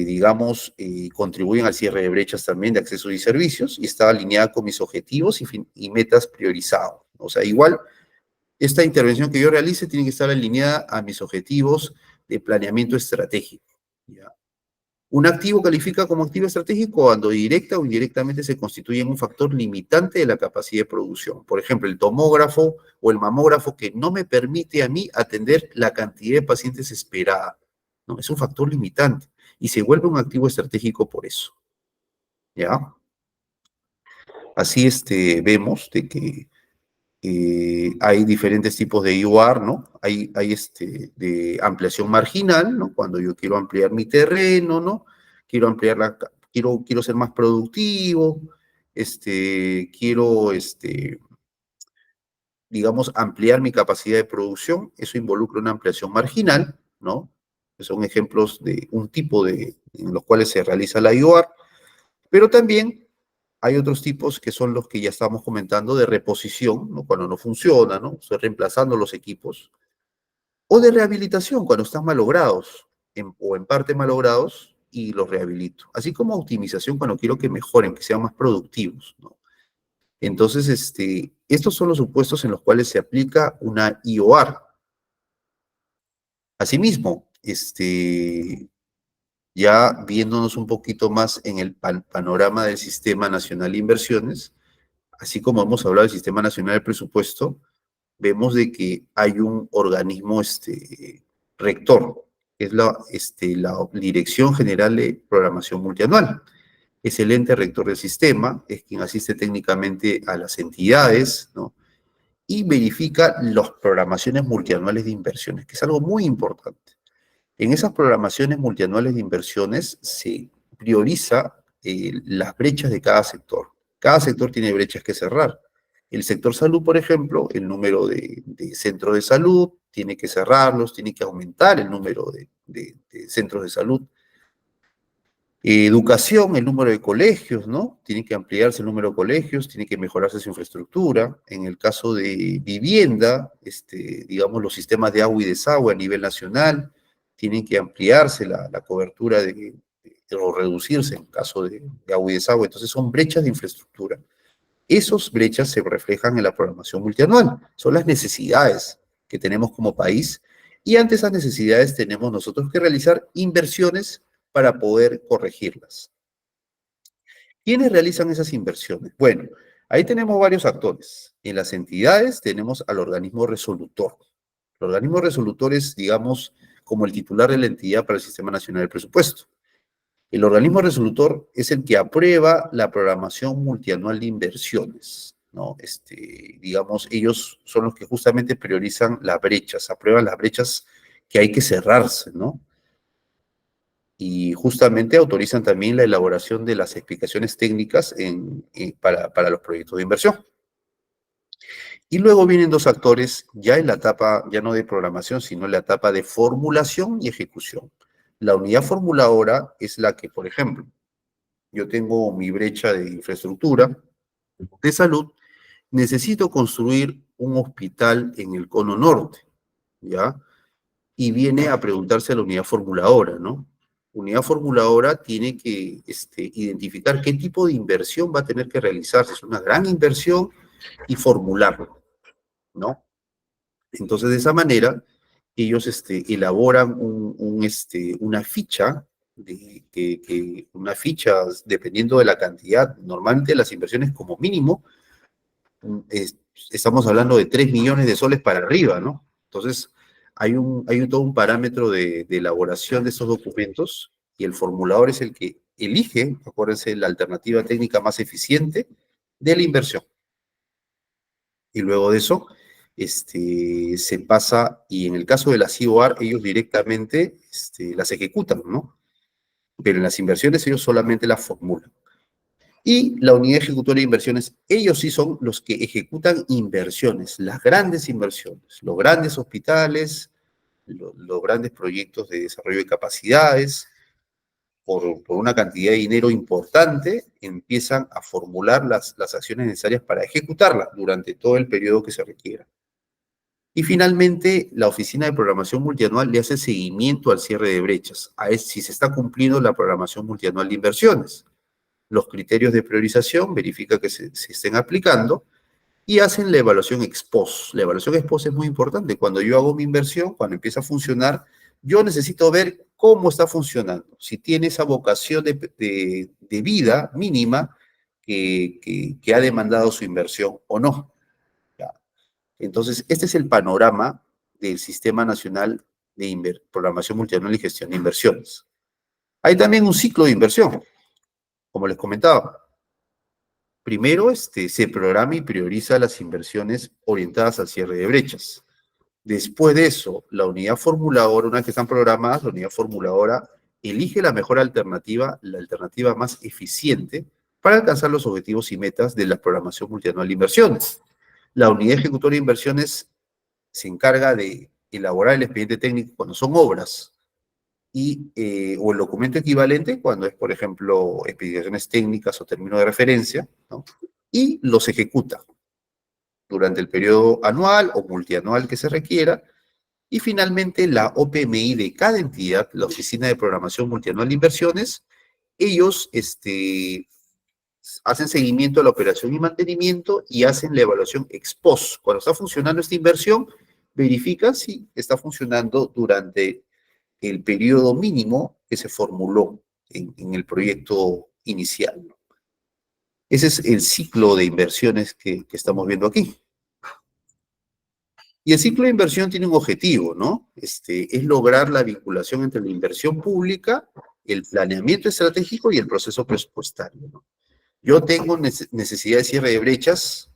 digamos, contribuyen al cierre de brechas también de acceso y servicios y está alineada con mis objetivos y metas priorizados. O sea, igual, esta intervención que yo realice tiene que estar alineada a mis objetivos de planeamiento estratégico. ¿Ya? Un activo califica como activo estratégico cuando directa o indirectamente se constituye en un factor limitante de la capacidad de producción. Por ejemplo, el tomógrafo o el mamógrafo que no me permite a mí atender la cantidad de pacientes esperada. ¿No? Es un factor limitante y se vuelve un activo estratégico por eso. ¿Ya? Así vemos de que hay diferentes tipos de IOR, ¿no? Hay de ampliación marginal, ¿no? Cuando yo quiero ampliar mi terreno, ¿no? Quiero ampliar quiero ser más productivo, quiero, digamos, ampliar mi capacidad de producción. Eso involucra una ampliación marginal, ¿no? Que son ejemplos de un tipo en los cuales se realiza la IOR, pero también hay otros tipos que son los que ya estamos comentando de reposición, ¿no? Cuando no funciona, ¿no? Estoy reemplazando los equipos. O de rehabilitación, cuando están malogrados o en parte malogrados y los rehabilito. Así como optimización cuando quiero que mejoren, que sean más productivos, ¿no? Entonces, estos son los supuestos en los cuales se aplica una IOR. Asimismo, ya viéndonos un poquito más en el panorama del Sistema Nacional de Inversiones, así como hemos hablado del Sistema Nacional de Presupuesto, vemos de que hay un organismo rector, que es la Dirección General de Programación Multianual. Es el ente rector del sistema, es quien asiste técnicamente a las entidades, ¿no? Y verifica las programaciones multianuales de inversiones, que es algo muy importante. En esas programaciones multianuales de inversiones se prioriza las brechas de cada sector. Cada sector tiene brechas que cerrar. El sector salud, por ejemplo, el número de centros de salud, tiene que cerrarlos, tiene que aumentar el número de centros de salud. Educación, el número de colegios, ¿no? Tiene que ampliarse el número de colegios, tiene que mejorarse su infraestructura. En el caso de vivienda, digamos, los sistemas de agua y desagüe a nivel nacional, tienen que ampliarse la cobertura o reducirse en caso de agua y desagüe. Entonces son brechas de infraestructura. Esas brechas se reflejan en la programación multianual. Son las necesidades que tenemos como país y ante esas necesidades tenemos nosotros que realizar inversiones para poder corregirlas. ¿Quiénes realizan esas inversiones? Bueno, ahí tenemos varios actores. En las entidades tenemos al organismo resolutor. El organismo resolutor es, digamos, como el titular de la entidad para el Sistema Nacional de Presupuesto. El organismo resolutor es el que aprueba la programación multianual de inversiones, ¿no? Digamos, ellos son los que justamente priorizan las brechas, aprueban las brechas que hay que cerrarse, ¿no? Y justamente autorizan también la elaboración de las explicaciones técnicas para los proyectos de inversión. Y luego vienen dos actores ya en la etapa, ya no de programación, sino en la etapa de formulación y ejecución. La unidad formuladora es la que, por ejemplo, yo tengo mi brecha de infraestructura, de salud, necesito construir un hospital en el cono norte, ¿ya? Y viene a preguntarse a la unidad formuladora, ¿no? Unidad formuladora tiene que identificar qué tipo de inversión va a tener que realizarse. Es una gran inversión y formularlo, ¿no? Entonces, de esa manera, ellos elaboran una ficha que una ficha, dependiendo de la cantidad, normalmente las inversiones como mínimo, es- estamos hablando de 3 millones de soles para arriba, ¿no? Entonces, todo un parámetro de elaboración de esos documentos y el formulador es el que elige, acuérdense, la alternativa técnica más eficiente de la inversión. Y luego de eso, se pasa, y en el caso de las IOR, ellos directamente las ejecutan, ¿no? Pero en las inversiones ellos solamente las formulan. Y la unidad ejecutora de inversiones, ellos sí son los que ejecutan inversiones, las grandes inversiones, los grandes hospitales, los grandes proyectos de desarrollo de capacidades, por una cantidad de dinero importante, empiezan a formular las acciones necesarias para ejecutarlas durante todo el periodo que se requiera. Y finalmente, la Oficina de Programación Multianual le hace seguimiento al cierre de brechas, a si se está cumpliendo la programación multianual de inversiones. Los criterios de priorización, verifica que se estén aplicando y hacen la evaluación ex post. La evaluación ex post es muy importante. Cuando yo hago mi inversión, cuando empieza a funcionar, yo necesito ver cómo está funcionando, si tiene esa vocación de vida mínima que ha demandado su inversión o no. ¿Ya? Entonces, este es el panorama del Sistema Nacional de Programación Multianual y Gestión de Inversiones. Hay también un ciclo de inversión, como les comentaba. Primero, se programa y prioriza las inversiones orientadas al cierre de brechas. Después de eso, la unidad formuladora, una vez que están programadas, la unidad formuladora elige la mejor alternativa, la alternativa más eficiente para alcanzar los objetivos y metas de la programación multianual de inversiones. La unidad ejecutora de inversiones se encarga de elaborar el expediente técnico cuando son obras o el documento equivalente cuando es, por ejemplo, especificaciones técnicas o términos de referencia, ¿no? Y los ejecuta durante el periodo anual o multianual que se requiera. Y finalmente, la OPMI de cada entidad, la Oficina de Programación Multianual de Inversiones, ellos hacen seguimiento a la operación y mantenimiento y hacen la evaluación ex post. Cuando está funcionando esta inversión, verifica si está funcionando durante el periodo mínimo que se formuló en el proyecto inicial. Ese es el ciclo de inversiones que estamos viendo aquí. Y el ciclo de inversión tiene un objetivo, ¿no? Es lograr la vinculación entre la inversión pública, el planeamiento estratégico y el proceso presupuestario, ¿no? Yo tengo necesidad de cierre de brechas.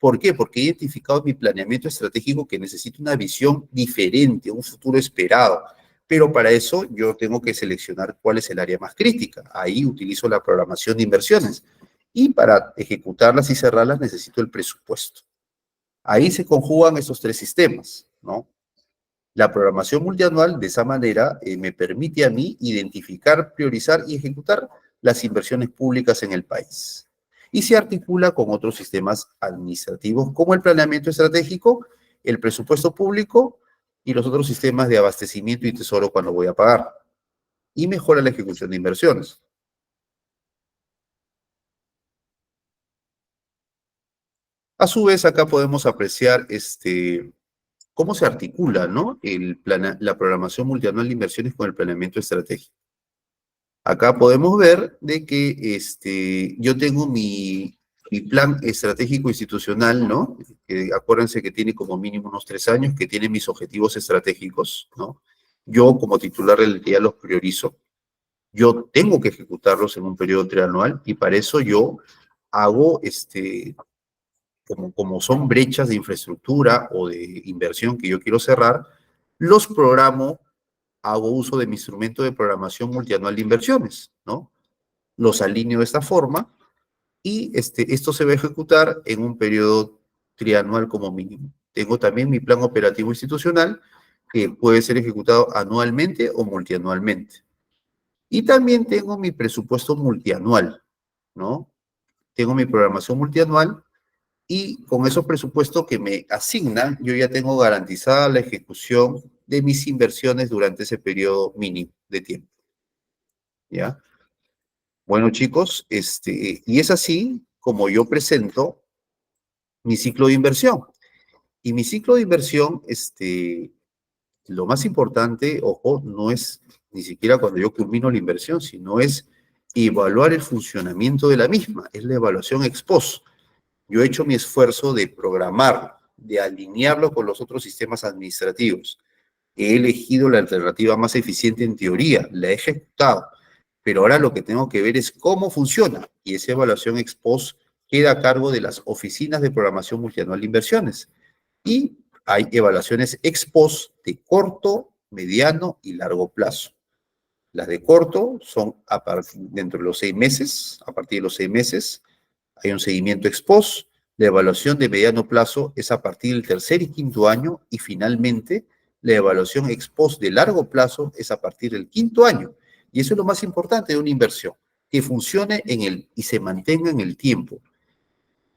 ¿Por qué? Porque he identificado en mi planeamiento estratégico que necesito una visión diferente, un futuro esperado. Pero para eso yo tengo que seleccionar cuál es el área más crítica. Ahí utilizo la programación de inversiones. Y para ejecutarlas y cerrarlas necesito el presupuesto. Ahí se conjugan esos tres sistemas, ¿no? La programación multianual, de esa manera, me permite a mí identificar, priorizar y ejecutar las inversiones públicas en el país. Y se articula con otros sistemas administrativos como el planeamiento estratégico, el presupuesto público y los otros sistemas de abastecimiento y tesoro cuando voy a pagar. Y mejora la ejecución de inversiones. A su vez, acá podemos apreciar cómo se articula, ¿no? La programación multianual de inversiones con el planeamiento estratégico. Acá podemos ver de que yo tengo mi plan estratégico institucional, ¿no? Acuérdense que tiene como mínimo unos 3 años, que tiene mis objetivos estratégicos, ¿no? Yo como titular de la entidad los priorizo. Yo tengo que ejecutarlos en un periodo trianual y para eso yo hago, como son brechas de infraestructura o de inversión que yo quiero cerrar, los programo, hago uso de mi instrumento de programación multianual de inversiones, ¿no? Los alineo de esta forma y esto se va a ejecutar en un periodo trianual como mínimo. Tengo también mi plan operativo institucional que puede ser ejecutado anualmente o multianualmente. Y también tengo mi presupuesto multianual, ¿no? Tengo mi programación multianual y con esos presupuestos que me asignan, yo ya tengo garantizada la ejecución de mis inversiones durante ese periodo mínimo de tiempo, ¿ya? Bueno, chicos, y es así como yo presento mi ciclo de inversión. Y mi ciclo de inversión, lo más importante, ojo, no es ni siquiera cuando yo culmino la inversión, sino es evaluar el funcionamiento de la misma, es la evaluación ex post. Yo he hecho mi esfuerzo de programarlo, de alinearlo con los otros sistemas administrativos. He elegido la alternativa más eficiente en teoría, la he ejecutado, pero ahora lo que tengo que ver es cómo funciona, y esa evaluación ex post queda a cargo de las oficinas de programación multianual de inversiones. Y hay evaluaciones ex post de corto, mediano y largo plazo. Las de corto son dentro de los 6 meses, a partir de los 6 meses, hay un seguimiento ex post. La evaluación de mediano plazo es a partir del tercer y quinto año, y finalmente la evaluación ex post de largo plazo es a partir del quinto año. Y eso es lo más importante de una inversión, que funcione y se mantenga en el tiempo,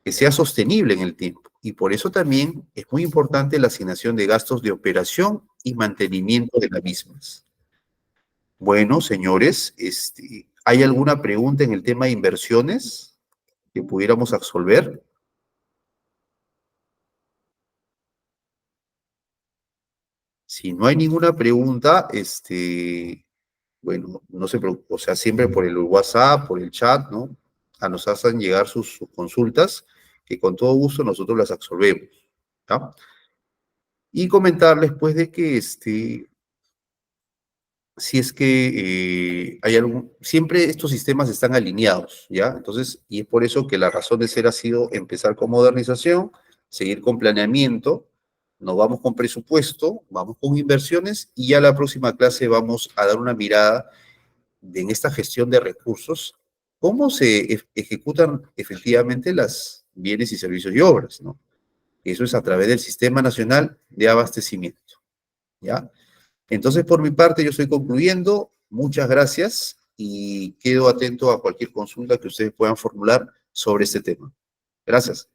que sea sostenible en el tiempo. Y por eso también es muy importante la asignación de gastos de operación y mantenimiento de las mismas. Bueno, señores, ¿hay alguna pregunta en el tema de inversiones que pudiéramos absolver? Si no hay ninguna pregunta, bueno, no se preocupe, o sea, siempre por el WhatsApp, por el chat, ¿no? Nos hacen llegar sus consultas, que con todo gusto nosotros las absolvemos, ¿ya? Y comentarles, pues, de que, si es que siempre estos sistemas están alineados, ¿ya? Entonces, y es por eso que la razón de ser ha sido empezar con modernización, seguir con planeamiento, nos vamos con presupuesto, vamos con inversiones, y ya la próxima clase vamos a dar una mirada en esta gestión de recursos, cómo se ejecutan efectivamente las bienes y servicios y obras, ¿no? Eso es a través del Sistema Nacional de Abastecimiento, ¿ya? Entonces, por mi parte, yo estoy concluyendo. Muchas gracias y quedo atento a cualquier consulta que ustedes puedan formular sobre este tema. Gracias.